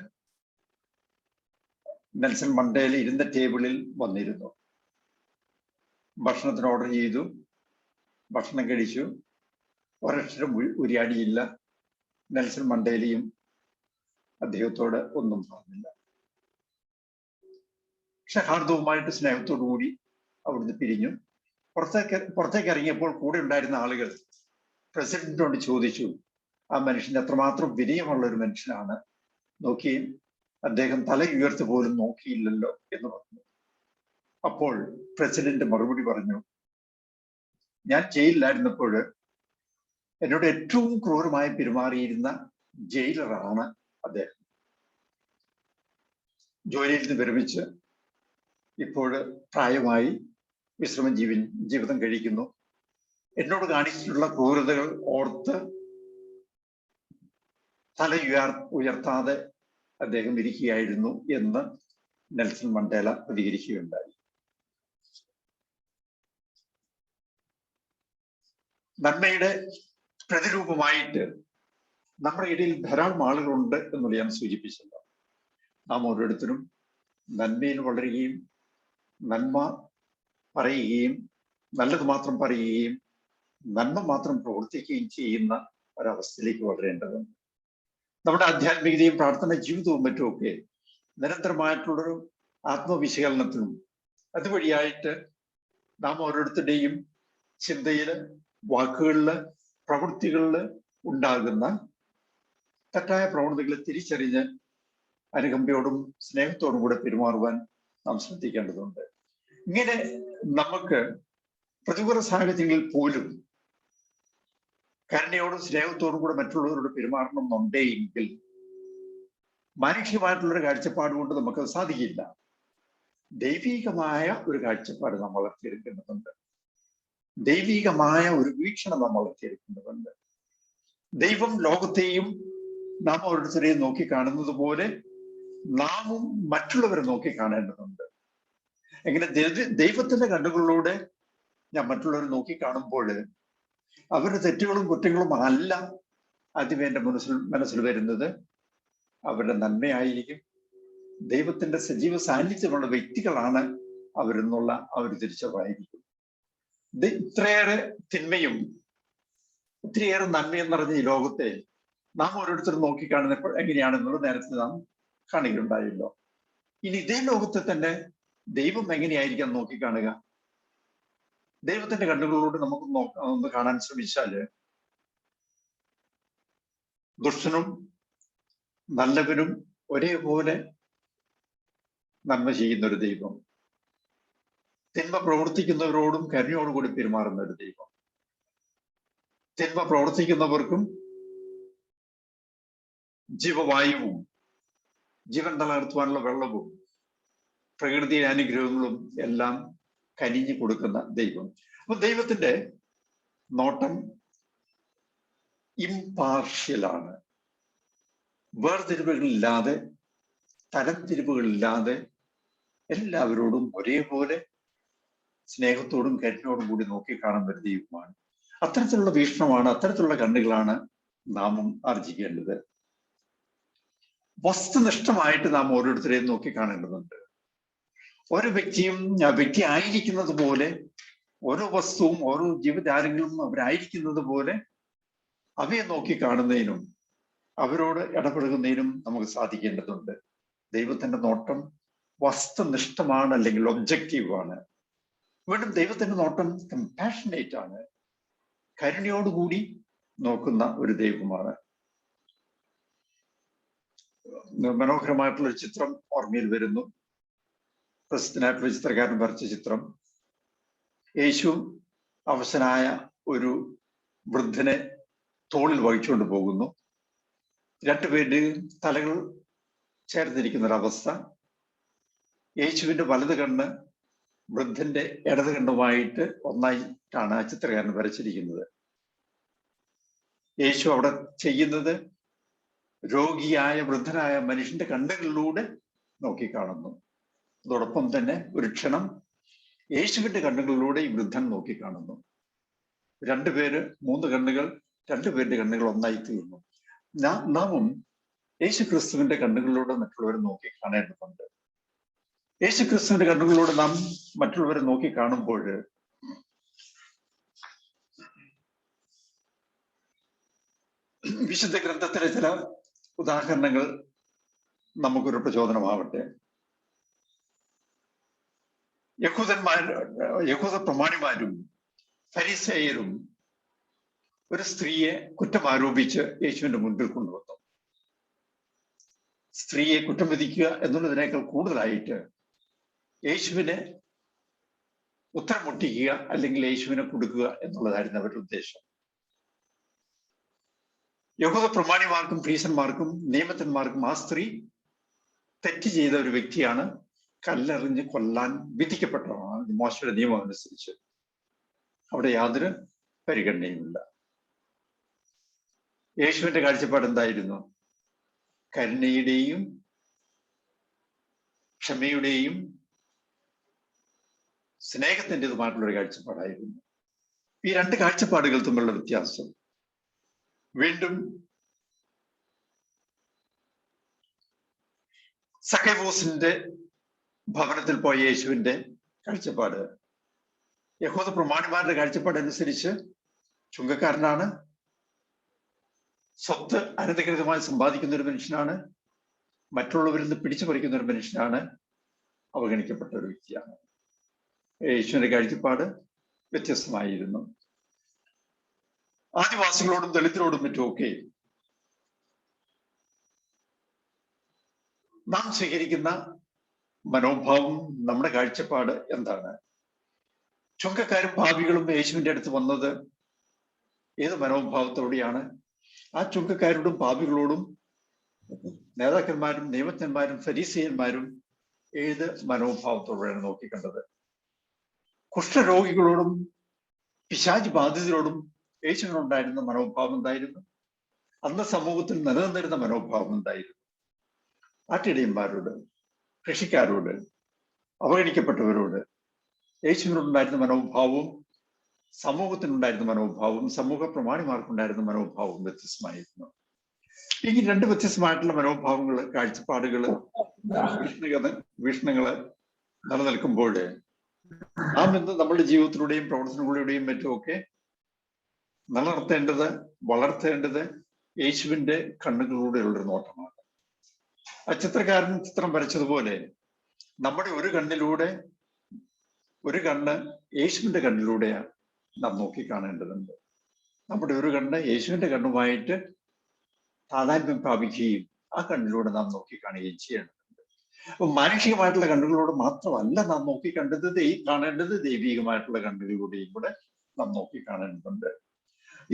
നെൽസൺ മണ്ടേല ഇരുന്ന ടേബിളിൽ വന്നിരുന്നു. ഭക്ഷണത്തിന് ഓർഡർ ചെയ്തു, ഭക്ഷണം കഴിച്ചു. ഒരക്ഷരം ഉരിയാടിയില്ല. നെൽസൺ മണ്ടേലയും അദ്ദേഹത്തോട് ഒന്നും പറഞ്ഞില്ല. പക്ഷെ ഹാർദവുമായിട്ട് സ്നേഹത്തോടു കൂടി അവിടുന്ന് പിരിഞ്ഞു. പുറത്തേക്ക് ഇറങ്ങിയപ്പോൾ കൂടെ ഉണ്ടായിരുന്ന ആളുകൾ പ്രസിഡന്റിനോട് ചോദിച്ചു, ആ മനുഷ്യൻ എത്രമാത്രം വിനയമുള്ള ഒരു മനുഷ്യനാണ്, നോക്കി അദ്ദേഹം തല ഉയർത്തി പോലും നോക്കിയില്ലല്ലോ എന്ന് പറഞ്ഞു. അപ്പോൾ പ്രസിഡന്റ് മറുപടി പറഞ്ഞു, ഞാൻ ജയിലിലായിരുന്നപ്പോൾ എന്നോട് ഏറ്റവും ക്രൂരമായി പെരുമാറിയിരുന്ന ജയിലറാണ് അദ്ദേഹം. ജോലിയിൽ നിന്ന് വിരമിച്ച് ഇപ്പോൾ പ്രായമായി വിശ്രമ ജീവിതം കഴിക്കുന്നു. എന്നോട് കാണിച്ചിട്ടുള്ള ക്രൂരതകൾ ഓർത്ത് തല ഉയർത്താതെ അദ്ദേഹം ഇരിക്കുകയായിരുന്നു എന്ന് നെൽസൺ മണ്ടേല പ്രതികരിക്കുകയുണ്ടായി. നന്മയുടെ പ്രതിരൂപമായിട്ട് നമ്മുടെ ഇടയിൽ ധാരാളം ആളുകളുണ്ട് എന്നുള്ള ഞാൻ സൂചിപ്പിച്ചല്ലോ. നാം ഓരോരുത്തരും നന്മയിൽ വളരുകയും നന്മ പറയുകയും നല്ലത് മാത്രം പറയുകയും നന്മ മാത്രം പ്രവർത്തിക്കുകയും ചെയ്യുന്ന ഒരവസ്ഥയിലേക്ക് വളരേണ്ടതുണ്ട്. നമ്മുടെ ആധ്യാത്മികതയും പ്രാർത്ഥന ജീവിതവും മറ്റുമൊക്കെ നിരന്തരമായിട്ടുള്ളൊരു ആത്മവിശകലനത്തിനും അതുവഴിയായിട്ട് നാം ഓരോരുത്തരുടെയും ചിന്തയില്, വാക്കുകളില്, പ്രവൃത്തികളില് ഉണ്ടാകുന്ന തെറ്റായ പ്രവണതകളെ തിരിച്ചറിഞ്ഞ് അനുകമ്പയോടും സ്നേഹത്തോടും കൂടെ പെരുമാറുവാൻ നാം ശ്രദ്ധിക്കേണ്ടതുണ്ട്. ഇങ്ങനെ നമുക്ക് പ്രതികൂല സാഹചര്യങ്ങളിൽ പോലും കരുണയോടും സ്നേഹത്തോടും കൂടെ മറ്റുള്ളവരോട് പെരുമാറണം എന്നുണ്ടെങ്കിൽ മാനുഷികമായിട്ടുള്ളൊരു കാഴ്ചപ്പാട് കൊണ്ട് നമുക്ക് സാധിക്കില്ല. ദൈവികമായ ഒരു കാഴ്ചപ്പാട് നമ്മൾ വളർത്തിയെടുക്കേണ്ടതുണ്ട്. ദൈവികമായ ഒരു വീക്ഷണം നമ്മൾ വളർത്തിയെടുക്കേണ്ടതുണ്ട്. ദൈവം ലോകത്തെയും നാം ഓരോരുത്തരെയും നോക്കി കാണുന്നത് പോലെ നാമും മറ്റുള്ളവരെ നോക്കി കാണേണ്ടതുണ്ട്. എങ്ങനെ ദൈവത്തിന്റെ കണ്ണുകളിലൂടെ ഞാൻ മറ്റുള്ളവരെ നോക്കി കാണുമ്പോൾ അവരുടെ തെറ്റുകളും കുറ്റങ്ങളും അല്ല ആദ്യം എൻ്റെ മനസ്സിൽ വരുന്നത്, അവരുടെ നന്മയായിരിക്കും. ദൈവത്തിന്റെ സജീവ സാന്നിധ്യമുള്ള വ്യക്തികളാണ് അവരെന്നുള്ള ആ ഒരു തിരിച്ചറിവായിരിക്കും. ഇത്രയേറെ തിന്മയും ഒത്തിരിയേറെ നന്മയും നിറഞ്ഞ ഈ ലോകത്തെ നാം ഓരോരുത്തരും നോക്കിക്കാണുന്നപ്പോൾ എങ്ങനെയാണെന്നുള്ളത് നേരത്തെ നാം കാണുകയുണ്ടായല്ലോ. ഇനി ഇതേ ലോകത്തെ തന്നെ ദൈവം എങ്ങനെയായിരിക്കാം നോക്കിക്കാണുക? ദൈവത്തിന്റെ കണ്ണുകളിലൂടെ നമുക്ക് ഒന്ന് കാണാൻ ശ്രമിച്ചാല് ദുഷ്ടനും നല്ലവനും ഒരേപോലെ നന്മ ചെയ്യുന്ന ഒരു ദൈവം, തിന്മ പ്രവർത്തിക്കുന്നവരോടും കരുണയോടുകൂടി പെരുമാറുന്ന ഒരു ദൈവം, തിന്മ പ്രവർത്തിക്കുന്നവർക്കും ജീവവായുവും ജീവൻ നിലനിർത്തുവാനുള്ള വെള്ളവും പ്രകൃതിയുടെ അനുഗ്രഹങ്ങളും എല്ലാം കനിഞ്ഞു കൊടുക്കുന്ന ദൈവം. അപ്പൊ ദൈവത്തിന്റെ നോട്ടം ഇംപാർഷ്യലാണ്. വേർതിരിവുകളില്ലാതെ, തരംതിരിവുകളില്ലാതെ എല്ലാവരോടും ഒരേപോലെ സ്നേഹത്തോടും കരുണയോടും കൂടി നോക്കിക്കാണുന്ന ഒരു ദൈവമാണ്. അത്തരത്തിലുള്ള വീക്ഷണമാണ്, അത്തരത്തിലുള്ള കണ്ണുകളാണ് നാമും ആർജിക്കേണ്ടത്. വസ്തുനിഷ്ഠമായിട്ട് നാം ഓരോരുത്തരെയും നോക്കിക്കാണേണ്ടതുണ്ട്. ഓരോ വ്യക്തിയും വ്യക്തി ആയിരിക്കുന്നത് പോലെ, ഓരോ വസ്തുവും ഓരോ ജീവജാലങ്ങളും അവരായിരിക്കുന്നത് പോലെ അവയെ നോക്കിക്കാണുന്നതിനും അവരോട് ഇടപെടുന്നതിനും നമുക്ക് സാധിക്കേണ്ടതുണ്ട്. ദൈവത്തിന്റെ നോട്ടം വസ്തുനിഷ്ഠമാണ്, അല്ലെങ്കിൽ ഒബ്ജക്റ്റീവ് ആണ്. വീണ്ടും ദൈവത്തിന്റെ നോട്ടം കമ്പാഷനേറ്റ് ആണ്, കരുണയോടുകൂടി നോക്കുന്ന ഒരു ദൈവമാണ്. മനോഹരമായിട്ടുള്ളൊരു ചിത്രം ഓർമ്മയിൽ വരുന്നു. പ്രസിദ്ധനായിട്ടുള്ള ചിത്രകാരൻ വരച്ച ചിത്രം. യേശു അവശനായ ഒരു വൃദ്ധനെ തോളിൽ വഹിച്ചുകൊണ്ട് പോകുന്നു. രണ്ടുപേരുടെയും തലകൾ ചേർന്നിരിക്കുന്ന ഒരവസ്ഥ. യേശുവിന്റെ വലത് കണ്ണ് വൃദ്ധന്റെ ഇടത് കണ്ണുമായിട്ട് ഒന്നായിട്ടാണ് ആ ചിത്രകാരൻ വരച്ചിരിക്കുന്നത്. യേശു അവിടെ ചെയ്യുന്നത് രോഗിയായ വൃദ്ധനായ മനുഷ്യന്റെ കണ്ണുകളിലൂടെ നോക്കിക്കാണുന്നു. അതോടൊപ്പം തന്നെ ഒരു ക്ഷണം യേശുവിന്റെ കണ്ണുകളിലൂടെ ഈ വൃദ്ധൻ നോക്കിക്കാണുന്നു. മൂന്ന് കണ്ണുകൾ, രണ്ടുപേരുടെ കണ്ണുകൾ ഒന്നായി തീർന്നു. നാമും യേശു ക്രിസ്തുവിന്റെ കണ്ണുകളിലൂടെ മറ്റുള്ളവരെ നോക്കി കാണേണ്ടതുണ്ട്. യേശു ക്രിസ്തുവിന്റെ കണ്ണുകളിലൂടെ നാം മറ്റുള്ളവരെ നോക്കി കാണുമ്പോൾ വിശുദ്ധ ഗ്രന്ഥത്തിലെ ചില ഉദാഹരണങ്ങൾ നമുക്കൊരു പ്രചോദനമാവട്ടെ. യഹൂദ പ്രമാണിമാരും ഫരിസേയരും ഒരു സ്ത്രീയെ കുറ്റം ആരോപിച്ച് യേശുവിന്റെ മുൻപിൽ കൊണ്ടുവന്നു. സ്ത്രീയെ കുറ്റം വിധിക്കുക എന്നുള്ളതിനേക്കാൾ കൂടുതലായിട്ട് യേശുവിനെ ഉത്തരം മുട്ടിക്കുക അല്ലെങ്കിൽ യേശുവിനെ കൊടുക്കുക എന്നുള്ളതായിരുന്നു അവരുടെ ഉദ്ദേശം. യഹൂദ പ്രമാണിമാർക്കും ഫരീസന്മാർക്കും നിയമജ്ഞന്മാർക്കും ആ സ്ത്രീ തെറ്റ് ചെയ്ത ഒരു വ്യക്തിയാണ്, കല്ലെറിഞ്ഞ് കൊല്ലാൻ വിധിക്കപ്പെട്ടതാണ് മോശയുടെ നിയമം അനുസരിച്ച്. അവിടെ യാതൊരു പരിഗണനയുമില്ല. യേശുവിന്റെ കാഴ്ചപ്പാട് എന്തായിരുന്നു? കരുണയുടെയും ക്ഷമയുടെയും സ്നേഹത്തിൻ്റെതുമായിട്ടുള്ളൊരു കാഴ്ചപ്പാടായിരുന്നു. ഈ രണ്ട് കാഴ്ചപ്പാടുകൾ തമ്മിലുള്ള വ്യത്യാസം. വീണ്ടും സഖേവൂസിന്റെ ഭവനത്തിൽ പോയ യേശുവിന്റെ കാഴ്ചപ്പാട്, യഹൂദ പ്രമാണിമാരുടെ കാഴ്ചപ്പാട് അനുസരിച്ച് ചുങ്കക്കാരനാണ്, സ്വത്ത് അനധികൃതമായി സമ്പാദിക്കുന്ന ഒരു മനുഷ്യനാണ്, മറ്റുള്ളവരിൽ നിന്ന് പിടിച്ചു പറിക്കുന്ന ഒരു മനുഷ്യനാണ്, അവഗണിക്കപ്പെട്ട ഒരു വ്യക്തിയാണ്. യേശുവിന്റെ കാഴ്ചപ്പാട് വ്യത്യസ്തമായിരുന്നു. ആദിവാസികളോടും ദളിതരോടും മറ്റുമൊക്കെ നാം സ്വീകരിക്കുന്ന മനോഭാവം, നമ്മുടെ കാഴ്ചപ്പാട് എന്താണ്? ചുങ്കക്കാരും പാപികളും യേശുവിന്റെ അടുത്ത് വന്നത് ഏത് മനോഭാവത്തോടെയാണ്? ആ ചുങ്കക്കാരോടും പാപികളോടും നേതാക്കന്മാരും നിയമജ്ഞന്മാരും ഫരീസിയന്മാരും ഏത് മനോഭാവത്തോടെയാണ് നോക്കിക്കണ്ടത്? കുഷ്ഠരോഗികളോടും പിശാച് ബാധിതരോടും യേശുവിനുണ്ടായിരുന്ന മനോഭാവം എന്തായിരുന്നു? അന്ന് സമൂഹത്തിൽ നിലനിന്നിരുന്ന മനോഭാവം എന്തായിരുന്നു? ആട്ടിടയന്മാരോട്, കൃഷിക്കാരോട്, അവഗണിക്കപ്പെട്ടവരോട് യേശുവിനുണ്ടായിരുന്ന മനോഭാവവും സമൂഹത്തിനുണ്ടായിരുന്ന മനോഭാവവും സമൂഹ പ്രമാണിമാർക്കുണ്ടായിരുന്ന മനോഭാവവും വ്യത്യസ്തമായിരുന്നു. ഈ രണ്ട് വ്യത്യസ്തമായിട്ടുള്ള മനോഭാവങ്ങള്, കാഴ്ചപ്പാടുകള്, വീക്ഷണങ്ങള് നിലനിൽക്കുമ്പോൾ നാം ഇന്ന് നമ്മുടെ ജീവിതത്തിലൂടെയും പ്രവർത്തനങ്ങളിലൂടെയും മറ്റുമൊക്കെ നിലനിർത്തേണ്ടത്, വളർത്തേണ്ടത് യേശുവിന്റെ കണ്ണുകളിലൂടെയുള്ളൊരു നോട്ടമാണ്. ആ ചിത്രകാരൻ ചിത്രം വരച്ചതുപോലെ നമ്മുടെ ഒരു കണ്ണ് യേശുവിന്റെ കണ്ണിലൂടെയാണ് നാം നോക്കിക്കാണേണ്ടതുണ്ട്. നമ്മുടെ ഒരു കണ്ണ് യേശുവിന്റെ കണ്ണുമായിട്ട് താതാത്മ്യം പ്രാപിക്കുകയും ആ കണ്ണിലൂടെ നാം നോക്കിക്കാണുകയും ചെയ്യേണ്ടതുണ്ട്. അപ്പൊ മാനുഷികമായിട്ടുള്ള കണ്ണുകളോട് മാത്രമല്ല നാം കാണേണ്ടത് ദൈവികമായിട്ടുള്ള കണ്ണുകളിലൂടെയും കൂടെ നാം നോക്കിക്കാണേണ്ടതുണ്ട്.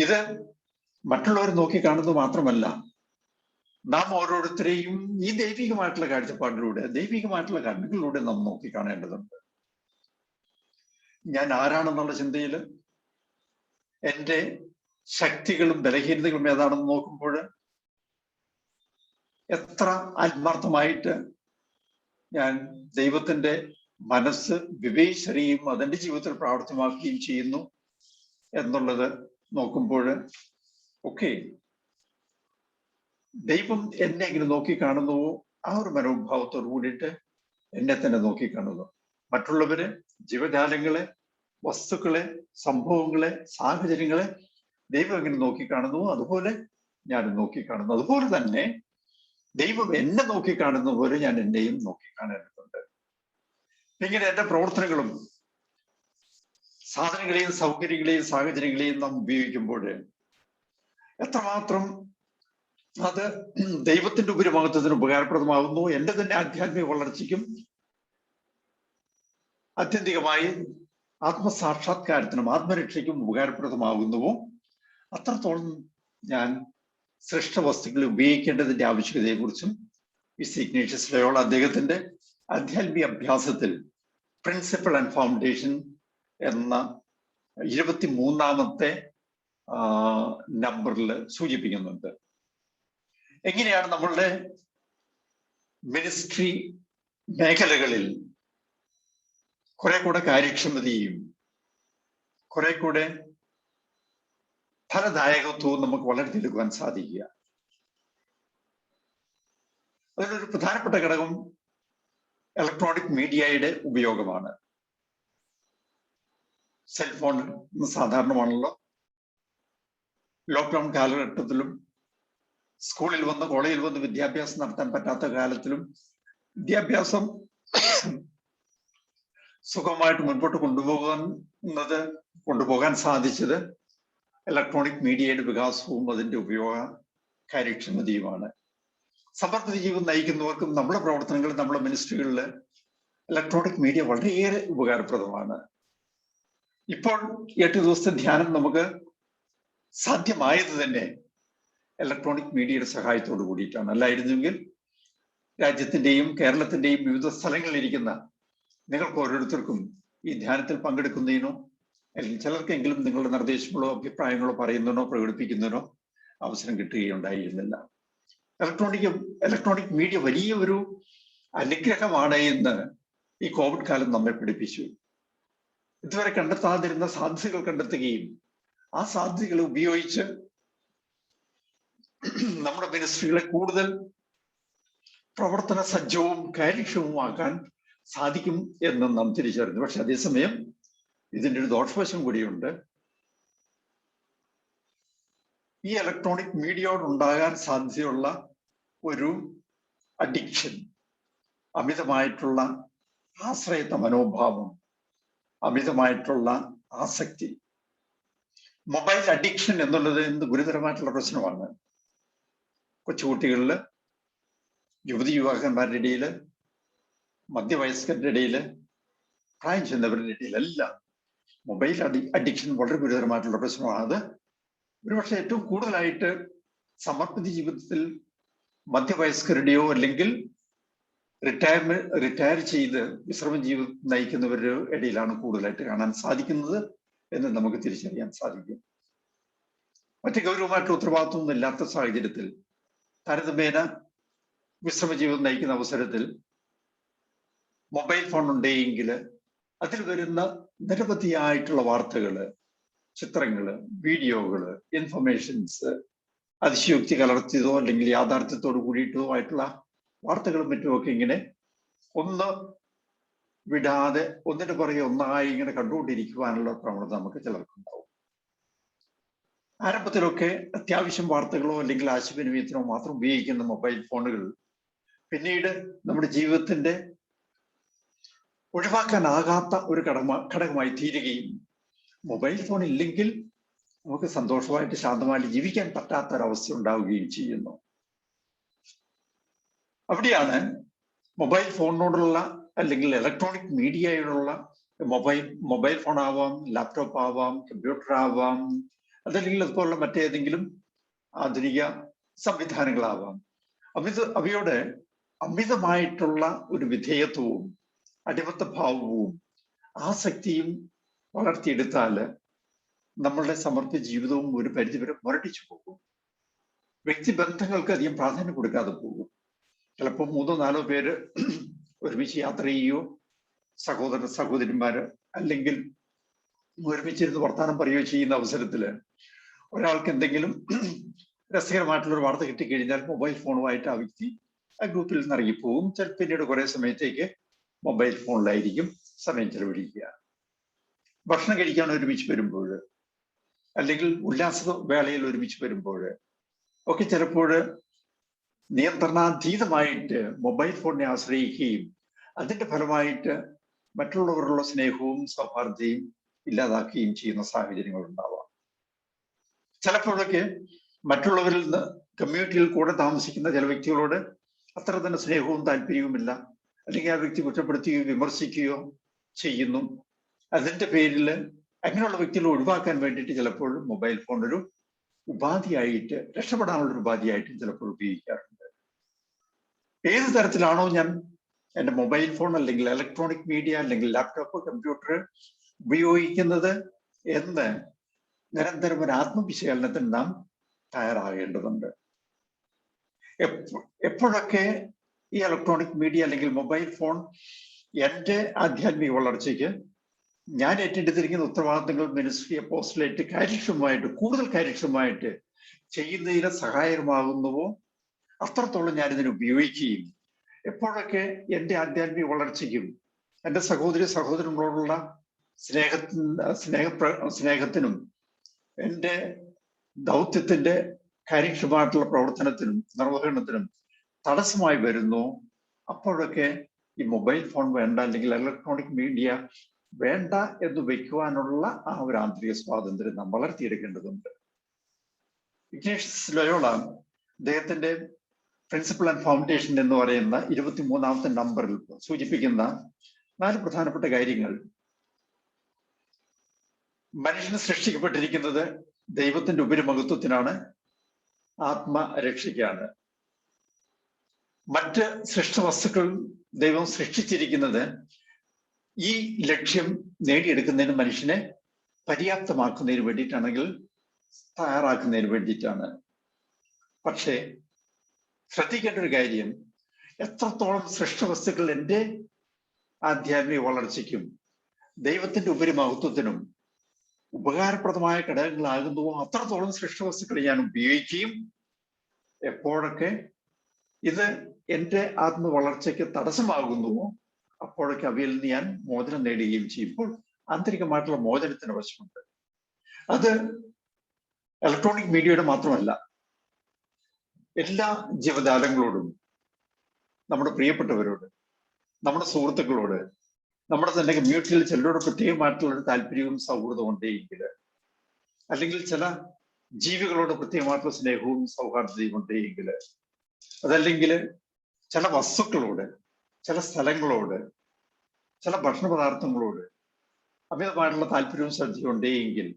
ഇത് മറ്റുള്ളവർ നോക്കിക്കാണുന്നത് മാത്രമല്ല, നാം ഓരോരുത്തരെയും ഈ ദൈവികമായിട്ടുള്ള കാഴ്ചപ്പാടിലൂടെ, ദൈവികമായിട്ടുള്ള കണ്ണുകളിലൂടെ നാം നോക്കിക്കാണേണ്ടതുണ്ട്. ഞാൻ ആരാണെന്നുള്ള ചിന്തയിൽ എൻ്റെ ശക്തികളും ബലഹീനതകളും ഏതാണെന്ന് നോക്കുമ്പോൾ എത്ര ആത്മാർത്ഥമായിട്ട് ഞാൻ ദൈവത്തിന്റെ മനസ്സ് വിവേചിച്ചറിയും അതെന്റെ ജീവിതത്തിൽ പ്രാവർത്തികമാക്കുകയും ചെയ്യുന്നു എന്നുള്ളത് നോക്കുമ്പോൾ ഒക്കെ ദൈവം എന്നെ എങ്ങനെ നോക്കിക്കാണുന്നുവോ ആ ഒരു മനോഭാവത്തോട് കൂടിയിട്ട് എന്നെ തന്നെ നോക്കിക്കാണുന്നു. മറ്റുള്ളവര്, ജീവജാലങ്ങളെ, വസ്തുക്കളെ, സംഭവങ്ങളെ, സാഹചര്യങ്ങളെ ദൈവം എങ്ങനെ നോക്കിക്കാണുന്നുവോ അതുപോലെ ഞാൻ നോക്കിക്കാണുന്നു. അതുപോലെ തന്നെ ദൈവം എന്നെ നോക്കിക്കാണുന്ന പോലെ ഞാൻ എന്നെയും നോക്കിക്കാണേണ്ടതുണ്ട്. ഇങ്ങനെ എൻ്റെ പ്രവർത്തനങ്ങളും സാധനങ്ങളെയും സൗകര്യങ്ങളെയും സാഹചര്യങ്ങളെയും നാം ഉപയോഗിക്കുമ്പോൾ എത്രമാത്രം അത് ദൈവത്തിന്റെ ഉപരിമഹത്വത്തിന് ഉപകാരപ്രദമാകുന്നു, എൻ്റെ തന്നെ ആധ്യാത്മിക വളർച്ചയ്ക്കും ആത്യന്തികമായി ആത്മസാക്ഷാത്കാരത്തിനും ആത്മരക്ഷയ്ക്കും ഉപകാരപ്രദമാകുന്നുവോ അത്രത്തോളം ഞാൻ സൃഷ്ടവസ്തുക്കളെ ഉപയോഗിക്കേണ്ടതിന്റെ ആവശ്യകതയെക്കുറിച്ചും മിസ് ഇഗ്നേഷ്യസ് ലയോള അദ്ദേഹത്തിന്റെ ആധ്യാത്മിക അഭ്യാസത്തിൽ പ്രിൻസിപ്പൽ ആൻഡ് ഫൗണ്ടേഷൻ എന്ന 23-ാമത്തെ നമ്പറിൽ സൂചിപ്പിക്കുന്നുണ്ട്. എങ്ങനെയാണ് നമ്മളുടെ മിനിസ്ട്രി മേഖലകളിൽ കുറെ കൂടെ കാര്യക്ഷമതയും കുറെ കൂടെ ഫലദായകത്വവും നമുക്ക് വളർത്തിയെടുക്കുവാൻ സാധിക്കുക. അതിലൊരു പ്രധാനപ്പെട്ട ഘടകം ഇലക്ട്രോണിക് മീഡിയയുടെ ഉപയോഗമാണ്. സെൽഫോൺ സാധാരണമാണല്ലോ. ലോക്ക്ഡൌൺ കാലഘട്ടത്തിലും സ്കൂളിൽ വന്ന് കോളേജിൽ വന്ന് വിദ്യാഭ്യാസം നടത്താൻ പറ്റാത്ത കാലത്തിലും വിദ്യാഭ്യാസം സുഖമായിട്ട് മുൻപോട്ട് കൊണ്ടുപോകാൻ സാധിച്ചത് ഇലക്ട്രോണിക് മീഡിയയുടെ വികാസവും അതിന്റെ ഉപയോഗ കാര്യക്ഷമതയുമാണ്. സമർപ്പിത ജീവിതം നയിക്കുന്നവർക്കും നമ്മുടെ പ്രവർത്തനങ്ങളിൽ നമ്മുടെ മിനിസ്ട്രികളിൽ ഇലക്ട്രോണിക് മീഡിയ വളരെയേറെ ഉപകാരപ്രദമാണ്. ഇപ്പോൾ 8 ദിവസത്തെ ധ്യാനം നമുക്ക് സാധ്യമായത് തന്നെ ഇലക്ട്രോണിക് മീഡിയയുടെ സഹായത്തോടു കൂടിയിട്ടാണ്. അല്ലായിരുന്നെങ്കിൽ രാജ്യത്തിന്റെയും കേരളത്തിന്റെയും വിവിധ സ്ഥലങ്ങളിലിരിക്കുന്ന നിങ്ങൾക്ക് ഓരോരുത്തർക്കും ഈ ധ്യാനത്തിൽ പങ്കെടുക്കുന്നതിനോ അല്ലെങ്കിൽ ചിലർക്കെങ്കിലും നിങ്ങളുടെ നിർദ്ദേശങ്ങളോ അഭിപ്രായങ്ങളോ പറയുന്നതിനോ പ്രകടിപ്പിക്കുന്നതിനോ അവസരം കിട്ടുകയുണ്ടായിരുന്നില്ല. ഇലക്ട്രോണിക് മീഡിയ വലിയ ഒരു അനുഗ്രഹമാണ് എന്ന് ഈ കോവിഡ് കാലം നമ്മെ പഠിപ്പിച്ചു. ഇതുവരെ കണ്ടെത്താതിരുന്ന സാധ്യതകൾ കണ്ടെത്തുകയും ആ സാധ്യതകളെ ഉപയോഗിച്ച് നമ്മുടെ മിനിസ്ട്രികളെ കൂടുതൽ പ്രവർത്തന സജ്ജവും കാര്യക്ഷമവുമാക്കാൻ സാധിക്കും എന്ന് നാം തിരിച്ചറിഞ്ഞു. പക്ഷെ അതേസമയം ഇതിൻ്റെ ഒരു ദോഷവശം കൂടിയുണ്ട്. ഈ ഇലക്ട്രോണിക് മീഡിയയോടുണ്ടാകാൻ സാധ്യതയുള്ള ഒരു അഡിക്ഷൻ, അമിതമായിട്ടുള്ള ആശ്രയത്വ മനോഭാവം, അമിതമായിട്ടുള്ള ആസക്തി. മൊബൈൽ അഡിക്ഷൻ എന്നുള്ളത് എന്ത് ഗുരുതരമായിട്ടുള്ള പ്രശ്നമാണ്. കൊച്ചുകുട്ടികളിൽ, യുവതി യുവാക്കന്മാരുടെ ഇടയിൽ, മധ്യവയസ്കരുടെ ഇടയിൽ, പ്രായം ചെന്നവരുടെ ഇടയിലെല്ലാം മൊബൈൽ അഡിക്ഷൻ വളരെ ഗുരുതരമായിട്ടുള്ള പ്രശ്നമാണ്. അത് ഒരുപക്ഷെ ഏറ്റവും കൂടുതലായിട്ട് സമർപ്പിത ജീവിതത്തിൽ മധ്യവയസ്കരുടെയോ അല്ലെങ്കിൽ റിട്ടയർ ചെയ്ത് വിശ്രമ ജീവിതം നയിക്കുന്നവരുടെ ഇടയിലാണ് കൂടുതലായിട്ട് കാണാൻ സാധിക്കുന്നത് എന്ന് നമുക്ക് തിരിച്ചറിയാൻ സാധിക്കും. മറ്റ് ഗൗരവമായിട്ടുള്ള ഉത്തരവാദിത്വമൊന്നും ഇല്ലാത്ത സാഹചര്യത്തിൽ താരതമ്യേന വിശ്രമ ജീവിതം നയിക്കുന്ന അവസരത്തിൽ മൊബൈൽ ഫോൺ ഉണ്ടെങ്കിൽ അതിൽ വരുന്ന നിരവധിയായിട്ടുള്ള വാർത്തകള്, ചിത്രങ്ങള്, വീഡിയോകള്, ഇൻഫർമേഷൻസ്, അതിശയോക്തി കലർത്തിയതോ അല്ലെങ്കിൽ യാഥാർത്ഥ്യത്തോട് കൂടിയിട്ടോ ആയിട്ടുള്ള വാർത്തകളും മറ്റുമൊക്കെ ഇങ്ങനെ ഒന്ന് വിടാതെ ഒന്നിനു പുറകെ ഒന്നായി ഇങ്ങനെ കണ്ടുകൊണ്ടിരിക്കുവാനുള്ള പ്രവണത നമുക്ക് ചിലർക്കുണ്ടാവും. ആരംഭത്തിലൊക്കെ അത്യാവശ്യം വാർത്തകളോ അല്ലെങ്കിൽ ആശയവിനിമയത്തിനോ മാത്രം ഉപയോഗിക്കുന്ന മൊബൈൽ ഫോണുകൾ പിന്നീട് നമ്മുടെ ജീവിതത്തിന്റെ ഒഴിവാക്കാനാകാത്ത ഒരു ഘടകമായി തീരുകയും മൊബൈൽ ഫോൺ ഇല്ലെങ്കിൽ നമുക്ക് സന്തോഷമായിട്ട് ശാന്തമായിട്ട് ജീവിക്കാൻ പറ്റാത്തൊരവസ്ഥ ഉണ്ടാവുകയും ചെയ്യുന്നു. അവിടെയാണ് മൊബൈൽ ഫോണിനോടുള്ള അല്ലെങ്കിൽ ഇലക്ട്രോണിക് മീഡിയയോടുള്ള മൊബൈൽ ഫോൺ ആവാം, ലാപ്ടോപ്പ് ആവാം, കമ്പ്യൂട്ടർ ആവാം, അതല്ലെങ്കിൽ അതുപോലുള്ള മറ്റേതെങ്കിലും ആധുനിക സംവിധാനങ്ങളാവാം, അവയോട് അമിതമായിട്ടുള്ള ഒരു വിധേയത്വവും അടിമത്ത ഭാവവും ആസക്തിയും വളർത്തിയെടുത്താൽ നമ്മളുടെ സമർപ്പിത ജീവിതവും ഒരു പരിധിവരെ മുരടിച്ചു പോകും. വ്യക്തിബന്ധങ്ങൾക്ക് അധികം പ്രാധാന്യം കൊടുക്കാതെ പോകും. ചിലപ്പോൾ 3-4 പേര് ഒരുമിച്ച് യാത്ര ചെയ്യുകയോ സഹോദരന്മാര് അല്ലെങ്കിൽ ഒരുമിച്ചിരുന്ന് വർത്തമാനം പറയുകയോ ചെയ്യുന്ന അവസരത്തില് ഒരാൾക്ക് എന്തെങ്കിലും രസകരമായിട്ടുള്ളൊരു വാർത്ത കിട്ടിക്കഴിഞ്ഞാൽ മൊബൈൽ ഫോണുമായിട്ട് ആ വ്യക്തി ആ ഗ്രൂപ്പിൽ നിന്ന് ഇറങ്ങിപ്പോകും. പിന്നീട് കുറെ സമയത്തേക്ക് മൊബൈൽ ഫോണിലായിരിക്കും സമയം ചെലവഴിക്കുക. ഭക്ഷണം കഴിക്കാൻ ഒരുമിച്ച് വരുമ്പോൾ അല്ലെങ്കിൽ ഉല്ലാസ വേളയിൽ ഒരുമിച്ച് വരുമ്പോൾ ഒക്കെ ചിലപ്പോൾ നിയന്ത്രണാതീതമായിട്ട് മൊബൈൽ ഫോണിനെ ആശ്രയിക്കുകയും അതിന്റെ ഫലമായിട്ട് മറ്റുള്ളവരുള്ള സ്നേഹവും സൗഹാർദ്ദയും ഇല്ലാതാക്കുകയും ചെയ്യുന്ന സാഹചര്യങ്ങൾ ഉണ്ടാവാം. ചിലപ്പോഴൊക്കെ മറ്റുള്ളവരിൽ നിന്ന് കമ്മ്യൂണിറ്റിയിൽ കൂടെ താമസിക്കുന്ന ചില വ്യക്തികളോട് അത്ര തന്നെ സ്നേഹവും താല്പര്യവുമില്ല, അല്ലെങ്കിൽ ആ വ്യക്തി കുറ്റപ്പെടുത്തുകയോ വിമർശിക്കുകയോ ചെയ്യുന്നു. അതിന്റെ പേരിൽ അങ്ങനെയുള്ള വ്യക്തികളെ ഒഴിവാക്കാൻ വേണ്ടിയിട്ട് ചിലപ്പോൾ മൊബൈൽ ഫോൺ ഒരു ഉപാധിയായിട്ട്, രക്ഷപ്പെടാനുള്ള ഒരു ഉപാധിയായിട്ട് ചിലപ്പോൾ ഉപയോഗിക്കാറുണ്ട്. ഏത് തരത്തിലാണോ ഞാൻ എൻ്റെ മൊബൈൽ ഫോൺ അല്ലെങ്കിൽ ഇലക്ട്രോണിക് മീഡിയ അല്ലെങ്കിൽ ലാപ്ടോപ്പ് കമ്പ്യൂട്ടർ ഉപയോഗിക്കുന്നത് എന്ന് നിരന്തരം ഒരു ആത്മവിശകലനത്തിന് നാം തയ്യാറാകേണ്ടതുണ്ട്. എപ്പോഴൊക്കെ ഈ ഇലക്ട്രോണിക് മീഡിയ അല്ലെങ്കിൽ മൊബൈൽ ഫോൺ എൻ്റെ ആധ്യാത്മിക വളർച്ചയ്ക്ക് ഞാൻ ഏറ്റെടുത്തിരിക്കുന്ന ഉത്തരവാദിത്തങ്ങൾ മിനിസ്ട്രി അപ്പോസ്റ്റലേറ്റ് കാര്യക്ഷമമായിട്ട് കൂടുതൽ കാര്യക്ഷമമായിട്ട് ചെയ്യുന്നതിന് സഹായകമാകുന്നുവോ അത്രത്തോളം ഞാനിതിനെ ഉപയോഗിക്കുകയും എപ്പോഴൊക്കെ എൻ്റെ ആധ്യാത്മിക വളർച്ചയ്ക്കും എൻ്റെ സഹോദരങ്ങളോടുള്ള സ്നേഹത്തിനും എൻ്റെ ദൗത്യത്തിന്റെ കാര്യക്ഷമമായിട്ടുള്ള പ്രവർത്തനത്തിനും നിർവഹണത്തിനും തടസ്സമായി വരുന്നു, അപ്പോഴൊക്കെ ഈ മൊബൈൽ ഫോൺ വേണ്ട അല്ലെങ്കിൽ ഇലക്ട്രോണിക് മീഡിയ വേണ്ട എന്ന് വെക്കുവാനുള്ള ആ ഒരു ആന്തരിക സ്വാതന്ത്ര്യം നാം വളർത്തിയെടുക്കേണ്ടതുണ്ട്. ഇഗ്നേഷ്യസ് ലോയോള അദ്ദേഹത്തിന്റെ പ്രിൻസിപ്പിൾ ആൻഡ് ഫൗണ്ടേഷൻ എന്ന് പറയുന്ന 23-ാമത്തെ നമ്പറിൽ സൂചിപ്പിക്കുന്ന 4 പ്രധാനപ്പെട്ട കാര്യങ്ങൾ. മനുഷ്യന് സൃഷ്ടിക്കപ്പെട്ടിരിക്കുന്നത് ദൈവത്തിന്റെ ഉപരിമഹത്വത്തിനാണ്, ആത്മരക്ഷയ്ക്കാണ്. മറ്റ് സൃഷ്ടവസ്തുക്കൾ ദൈവം സൃഷ്ടിച്ചിരിക്കുന്നത് ഈ ലക്ഷ്യം നേടിയെടുക്കുന്നതിന് മനുഷ്യനെ പര്യാപ്തമാക്കുന്നതിന് വേണ്ടിയിട്ടാണെങ്കിൽ തയ്യാറാക്കുന്നതിന് വേണ്ടിയിട്ടാണ്. പക്ഷേ ശ്രദ്ധിക്കേണ്ട ഒരു കാര്യം, എത്രത്തോളം സൃഷ്ടവസ്തുക്കൾ എൻ്റെ ആധ്യാത്മിക വളർച്ചയ്ക്കും ദൈവത്തിന്റെ ഉപരിമഹത്വത്തിനും ഉപകാരപ്രദമായ ഘടകങ്ങളാകുന്നുവോ അത്രത്തോളം സൃഷ്ടവസ്തുക്കളെ ഞാൻ ഉപയോഗിക്കുകയും എപ്പോഴൊക്കെ ഇത് എൻ്റെ ആത്മവളർച്ചയ്ക്ക് തടസ്സമാകുന്നുവോ അപ്പോഴൊക്കെ അവയിൽ നിന്ന് ഞാൻ മോചനം നേടുകയും ചെയ്യുമ്പോൾ ആന്തരികമായിട്ടുള്ള മോചനത്തിന് വശമുണ്ട്. അത് ഇലക്ട്രോണിക് മീഡിയയുടെ മാത്രമല്ല, എല്ലാ ജീവജാലങ്ങളോടും, നമ്മുടെ പ്രിയപ്പെട്ടവരോട്, നമ്മുടെ സുഹൃത്തുക്കളോട്, നമ്മുടെ തന്നെ കമ്മ്യൂണിറ്റിയിൽ ചിലരോട് പ്രത്യേകമായിട്ടുള്ള ഒരു താല്പര്യവും സൗഹൃദവും ഉണ്ടെങ്കിൽ, അല്ലെങ്കിൽ ചില ജീവികളോട് പ്രത്യേകമായിട്ടുള്ള സ്നേഹവും സൗഹാർദ്ദതയും ഉണ്ടെങ്കിൽ, അതല്ലെങ്കിൽ ചില വസ്തുക്കളോട്, ചില സ്ഥലങ്ങളോട്, ചില ഭക്ഷണ പദാർത്ഥങ്ങളോട് അമിതമായിട്ടുള്ള താല്പര്യവും ശ്രദ്ധയും ഉണ്ടെങ്കിൽ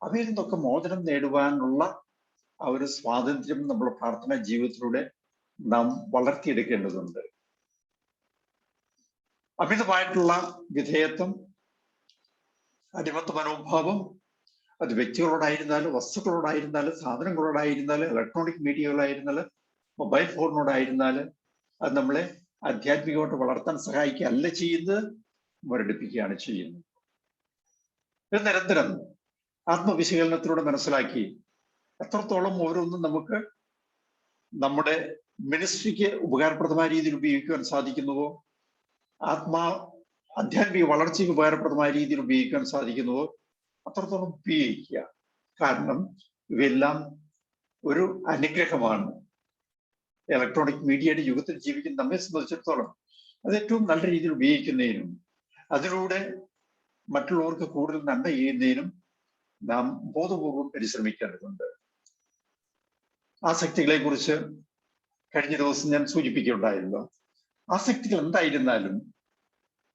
അവയിൽ നിന്നൊക്കെ മോചനം നേടുവാനുള്ള ആ ഒരു സ്വാതന്ത്ര്യം നമ്മുടെ പ്രാർത്ഥനാ ജീവിതത്തിലൂടെ നാം വളർത്തിയെടുക്കേണ്ടതുണ്ട്. അമിതമായിട്ടുള്ള വിധേയത്വം, അടിമത്ത മനോഭാവം, അത് വ്യക്തികളോടായിരുന്നാലും വസ്തുക്കളോടായിരുന്നാലും സാധനങ്ങളോടായിരുന്നാലും ഇലക്ട്രോണിക് മീഡിയകളായിരുന്നാലും മൊബൈൽ ഫോണിനോടായിരുന്നാലും അത് നമ്മളെ ആധ്യാത്മികമായിട്ട് വളർത്താൻ സഹായിക്കുകയല്ല ചെയ്യുന്നത്, മുരടിപ്പിക്കുകയാണ് ചെയ്യുന്നത്. ഇത് നിരന്തരം ആത്മവിശകലനത്തിലൂടെ മനസ്സിലാക്കി എത്രത്തോളം ഓരോന്നും നമുക്ക് നമ്മുടെ മിനിസ്ട്രിക്ക് ഉപകാരപ്രദമായ രീതിയിൽ ഉപയോഗിക്കുവാൻ സാധിക്കുന്നുവോ, ആധ്യാത്മിക വളർച്ചയ്ക്ക് ഉപകാരപ്രദമായ രീതിയിൽ ഉപയോഗിക്കാൻ സാധിക്കുന്നുവോ അത്രത്തോളം ഉപയോഗിക്കുക. കാരണം ഇവയെല്ലാം ഒരു അനുഗ്രഹമാണ്. ഇലക്ട്രോണിക് മീഡിയയുടെ യുഗത്തിൽ ജീവിക്കുന്ന നമ്മെ സംബന്ധിച്ചിടത്തോളം അത് ഏറ്റവും നല്ല രീതിയിൽ ഉപയോഗിക്കുന്നതിനും അതിലൂടെ മറ്റുള്ളവർക്ക് കൂടുതൽ നന്മ ചെയ്യുന്നതിനും നാം ബോധപൂർവം പരിശ്രമിക്കേണ്ടതുണ്ട്. ആസക്തികളെ കുറിച്ച് കഴിഞ്ഞ ദിവസം ഞാൻ സൂചിപ്പിക്കുകയുണ്ടായല്ലോ. ആസക്തികൾ എന്തായിരുന്നാലും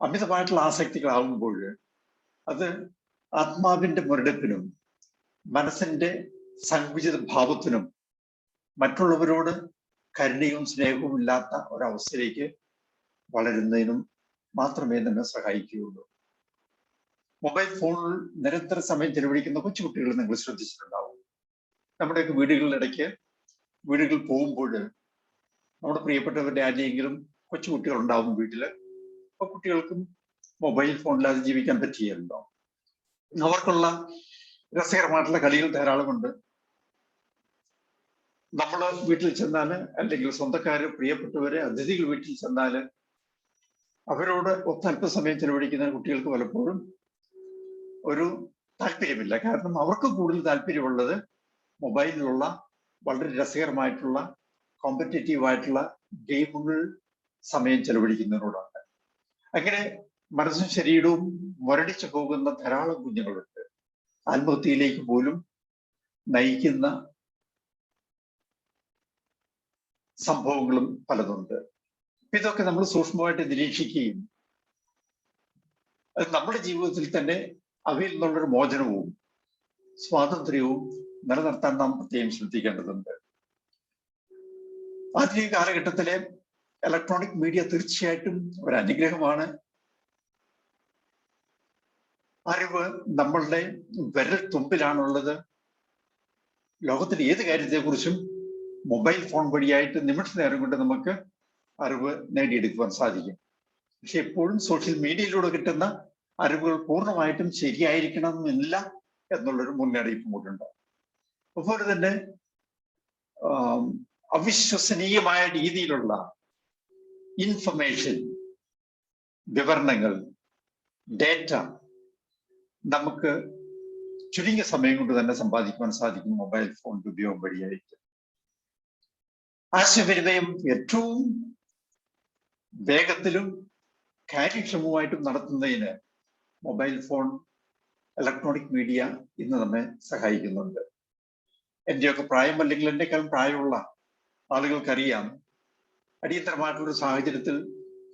അമിതമായിട്ടുള്ള ആസക്തികളാവുമ്പോൾ അത് ആത്മാവിന്റെ മുരടിപ്പിനും മനസ്സിന്റെ സങ്കുചിത ഭാവത്തിനും മറ്റുള്ളവരോട് കരുണയും സ്നേഹവും ഇല്ലാത്ത ഒരവസ്ഥയിലേക്ക് വളരുന്നതിനും മാത്രമേ നമ്മെ സഹായിക്കുകയുള്ളൂ. മൊബൈൽ ഫോണിൽ നിരന്തര സമയം ചെലവഴിക്കുന്ന കൊച്ചുകുട്ടികൾ നിങ്ങൾ ശ്രദ്ധിച്ചിട്ടുണ്ടാവും. നമ്മുടെയൊക്കെ വീടുകളിൽ പോകുമ്പോൾ നമ്മുടെ പ്രിയപ്പെട്ടവരുടെ ആരെയെങ്കിലും കൊച്ചുകുട്ടികൾ ഉണ്ടാവും വീട്ടില്. അപ്പൊ കുട്ടികൾക്കും മൊബൈൽ ഫോണില്ലാതെ ജീവിക്കാൻ പറ്റിയല്ലോ. അവർക്കുള്ള രസകരമായിട്ടുള്ള കളികൾ ധാരാളമുണ്ട്. നമ്മള് വീട്ടിൽ ചെന്നാല് അല്ലെങ്കിൽ സ്വന്തക്കാര് പ്രിയപ്പെട്ടവര് അതിഥികൾ വീട്ടിൽ ചെന്നാല് അവരോട് ഒത്തല്പസമയം ചെലവഴിക്കുന്ന കുട്ടികൾക്ക് പലപ്പോഴും ഒരു താല്പര്യമില്ല. കാരണം അവർക്ക് കൂടുതൽ താല്പര്യമുള്ളത് മൊബൈലിലുള്ള വളരെ രസകരമായിട്ടുള്ള കോമ്പറ്റേറ്റീവ് ആയിട്ടുള്ള ഗെയിമുകൾ സമയം ചെലവഴിക്കുന്നതിനോടാണ്. അങ്ങനെ മനസ്സും ശരീരവും മുരടിച്ചു പോകുന്ന ധാരാളം കുഞ്ഞുങ്ങളുണ്ട്. ആത്മഹത്യയിലേക്ക് പോലും നയിക്കുന്ന സംഭവങ്ങളും പലതുണ്ട്. ഇതൊക്കെ നമ്മൾ സൂക്ഷ്മമായിട്ട് നിരീക്ഷിക്കുകയും അത് നമ്മുടെ ജീവിതത്തിൽ തന്നെ അവയിൽ നിന്നുള്ളൊരു മോചനവും സ്വാതന്ത്ര്യവും നിലനിർത്താൻ നാം പ്രത്യേകം ശ്രദ്ധിക്കേണ്ടതുണ്ട്. ആധുനിക കാലഘട്ടത്തിലെ ഇലക്ട്രോണിക് മീഡിയ തീർച്ചയായിട്ടും ഒരു അനുഗ്രഹമാണ്. അറിവ് നമ്മളുടെ വിരൽ തുമ്പിലാണുള്ളത്. ലോകത്തിലെ ഏത് കാര്യത്തെക്കുറിച്ചും മൊബൈൽ ഫോൺ വഴിയായിട്ട് നിമിഷ നേരം കൊണ്ട് നമുക്ക് അറിവ് നേടിയെടുക്കുവാൻ സാധിക്കും. പക്ഷെ എപ്പോഴും സോഷ്യൽ മീഡിയയിലൂടെ കിട്ടുന്ന അറിവുകൾ പൂർണ്ണമായിട്ടും ശരിയായിരിക്കണമെന്നില്ല എന്നുള്ളൊരു മുന്നറിയിപ്പ് കൂട്ടുണ്ട്. അതുപോലെ തന്നെ അവിശ്വസനീയമായ രീതിയിലുള്ള ഇൻഫർമേഷൻ, വിവരണങ്ങൾ, ഡേറ്റ നമുക്ക് ചുരുങ്ങിയ സമയം കൊണ്ട് തന്നെ സമ്പാദിക്കുവാൻ സാധിക്കും മൊബൈൽ ഫോണിന്റെ ഉപയോഗം വഴിയായിട്ട്. ആശയവിനിമയം ഏറ്റവും വേഗത്തിലും കാര്യക്ഷമമായിട്ടും നടത്തുന്നതിന് മൊബൈൽ ഫോൺ, ഇലക്ട്രോണിക് മീഡിയ ഇന്ന് നമ്മെ സഹായിക്കുന്നുണ്ട്. എന്റെയൊക്കെ പ്രായം അല്ലെങ്കിൽ എന്നെക്കാളും പ്രായമുള്ള ആളുകൾക്കറിയാം, അടിയന്തരമായിട്ടുള്ള സാഹചര്യത്തിൽ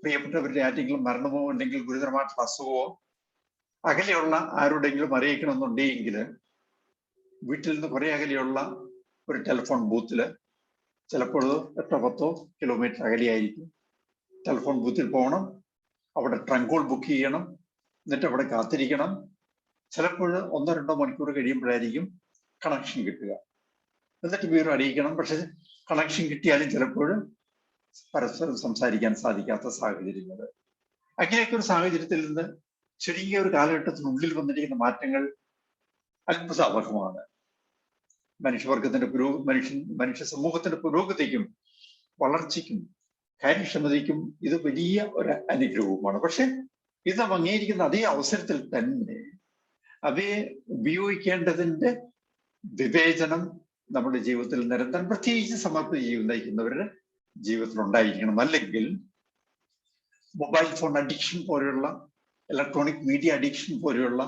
പ്രിയപ്പെട്ടവരുടെ ആരെങ്കിലും മരണമോ അല്ലെങ്കിൽ ഗുരുതരമായിട്ടുള്ള അസുഖമോ അകലെയുള്ള ആരോടെങ്കിലും അറിയിക്കണമെന്നുണ്ടെങ്കിൽ വീട്ടിൽ നിന്ന് കുറെ അകലെയുള്ള ഒരു ടെലിഫോൺ ബൂത്തിൽ, ചിലപ്പോൾ 8-10 കിലോമീറ്റർ അകലെയായിരിക്കും, ടെലിഫോൺ ബൂത്തിൽ പോകണം, അവിടെ ട്രങ്ക് കോൾ ബുക്ക് ചെയ്യണം, എന്നിട്ട് അവിടെ കാത്തിരിക്കണം. ചിലപ്പോൾ 1-2 മണിക്കൂർ കഴിയുമ്പോഴായിരിക്കും കണക്ഷൻ കിട്ടുക. എന്നിട്ട് വീണ്ടും അറിയിക്കണം. പക്ഷെ കണക്ഷൻ കിട്ടിയാലും ചിലപ്പോൾ പരസ്പരം സംസാരിക്കാൻ സാധിക്കാത്ത സാഹചര്യങ്ങൾ. അങ്ങനെയൊക്കെ ഒരു സാഹചര്യത്തിൽ നിന്ന് ചുരുങ്ങിയ ഒരു കാലഘട്ടത്തിനുള്ളിൽ വന്നിരിക്കുന്ന മാറ്റങ്ങൾ അത്ഭുതാവഹമാണ്. മനുഷ്യവർഗത്തിന്റെ മനുഷ്യ സമൂഹത്തിന്റെ പുരോഗതിക്കും വളർച്ചയ്ക്കും കാര്യക്ഷമതയ്ക്കും ഇത് വലിയ ഒരു അനുഗ്രഹവുമാണ്. പക്ഷെ ഇത് നാം അംഗീകരിക്കുന്ന അതേ അവസരത്തിൽ തന്നെ അവയെ ഉപയോഗിക്കേണ്ടതിന്റെ വിവേചനം നമ്മുടെ ജീവിതത്തിൽ നിരന്തരം, പ്രത്യേകിച്ച് സമർപ്പിത ജീവിതം നയിക്കുന്നവരുടെ ജീവിതത്തിൽ ഉണ്ടായിരിക്കണം. അല്ലെങ്കിൽ മൊബൈൽ ഫോൺ അഡിക്ഷൻ പോലെയുള്ള, ഇലക്ട്രോണിക് മീഡിയ അഡിക്ഷൻ പോലെയുള്ള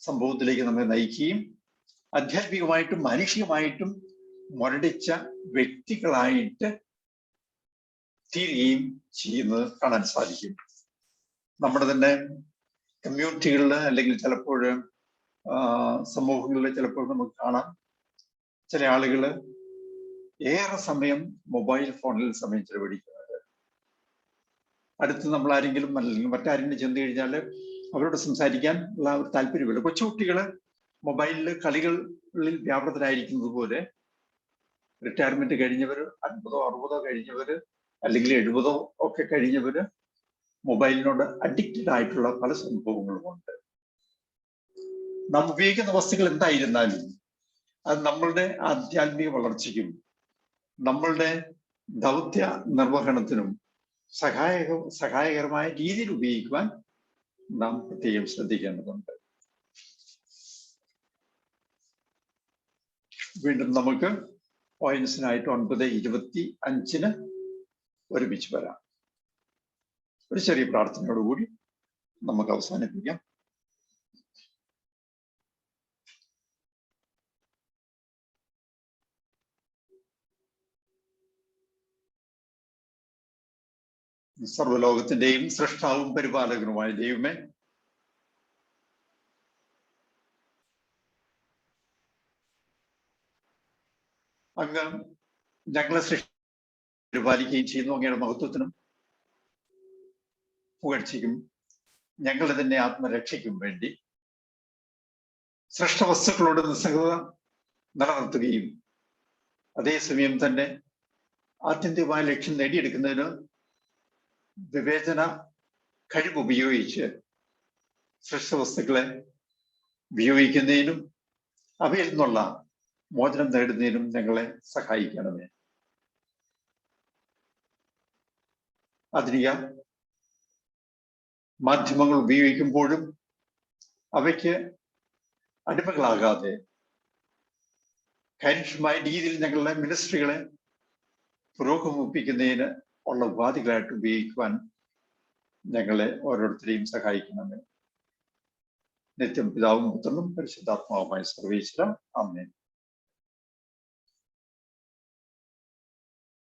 സംഭവത്തിലേക്ക് നമ്മെ നയിക്കുകയും ആധ്യാത്മികമായിട്ടും മാനുഷികമായിട്ടും മുരടിച്ച വ്യക്തികളായിട്ട് തീരുകയും ചെയ്യുന്നത് കാണാൻ സാധിക്കും. നമ്മുടെ തന്നെ കമ്മ്യൂണിറ്റികളിൽ അല്ലെങ്കിൽ ചിലപ്പോൾ സമൂഹങ്ങളിൽ ചിലപ്പോൾ നമുക്ക് കാണാം, ചില ആളുകൾ ഏറെ സമയം മൊബൈൽ ഫോണിൽ സമയം ചെലവഴിക്കുന്നത്. അടുത്ത് നമ്മൾ ആരെങ്കിലും അല്ലെങ്കിൽ മറ്റാരെങ്കിലും ചെന്ന് കഴിഞ്ഞാൽ അവരോട് സംസാരിക്കാൻ ഉള്ള ഒരു താല്പര്യമില്ല. കൊച്ചുകുട്ടികൾ മൊബൈലിൽ കളികളിൽ വ്യാപൃതരായിരിക്കുന്നത് പോലെ റിട്ടയർമെന്റ് കഴിഞ്ഞവർ, 50-ഓ 60-ഓ കഴിഞ്ഞവർ അല്ലെങ്കിൽ 70-ഓ ഒക്കെ കഴിഞ്ഞവർ മൊബൈലിനോട് അഡിക്റ്റഡ് ആയിട്ടുള്ള പല സംഭവങ്ങളുമുണ്ട്. നാം ഉപയോഗിക്കുന്ന വസ്തുക്കൾ എന്തായിരുന്നാലും അത് നമ്മളുടെ ആധ്യാത്മിക വളർച്ചയ്ക്കും നമ്മളുടെ ദൗത്യ നിർവഹണത്തിനും സഹായകരമായ രീതിയിൽ ഉപയോഗിക്കുവാൻ നാം പ്രത്യേകം ശ്രദ്ധിക്കേണ്ടതുണ്ട്. വീണ്ടും നമുക്ക് പോയിന്റ്സിനായിട്ട് 9:25 ഒരുമിച്ച് വരാം. ഒരു ചെറിയ പ്രാർത്ഥനയോടുകൂടി നമുക്ക് അവസാനിപ്പിക്കാം. സർവ്വലോകത്തിന്റെയും സൃഷ്ടാവും പരിപാലകനുമായ ദൈവമേ, അങ്ങ് ഞങ്ങളെ പരിപാലിക്കുകയും ചെയ്യുന്നു. അങ്ങയുടെ മഹത്വത്തിനും പുകഴ്ചയ്ക്കും ഞങ്ങളുടെ തന്നെ ആത്മരക്ഷയ്ക്കും വേണ്ടി സൃഷ്ടവസ്തുക്കളോട് നിസ്സംഗത നിലനിർത്തുകയും അതേസമയം തന്നെ ആത്യന്തികമായ ലക്ഷ്യം നേടിയെടുക്കുന്നതിന് വിവേചന കഴിവ് ഉപയോഗിച്ച് സൃഷ്ടവസ്തുക്കളെ ഉപയോഗിക്കുന്നതിനും അവയിൽ നിന്നുള്ള മോചനം നേടുന്നതിനും ഞങ്ങളെ സഹായിക്കണമേ. ആധുനിക മാധ്യമങ്ങൾ ഉപയോഗിക്കുമ്പോഴും അവയ്ക്ക് അടിമകളാകാതെ കാര്യക്ഷമമായ രീതിയിൽ ഞങ്ങളുടെ മിനിസ്ട്രികളെ പുരോഗമിപ്പിക്കുന്നതിന് ഉള്ള ഉപാധികളായിട്ട് ഉപയോഗിക്കുവാൻ ഞങ്ങളെ ഓരോരുത്തരെയും സഹായിക്കണമേ. നിത്യം പിതാവും പുത്രനും പരിശുദ്ധാത്മാവുമായ സർവേശ്വര. ആമേൻ.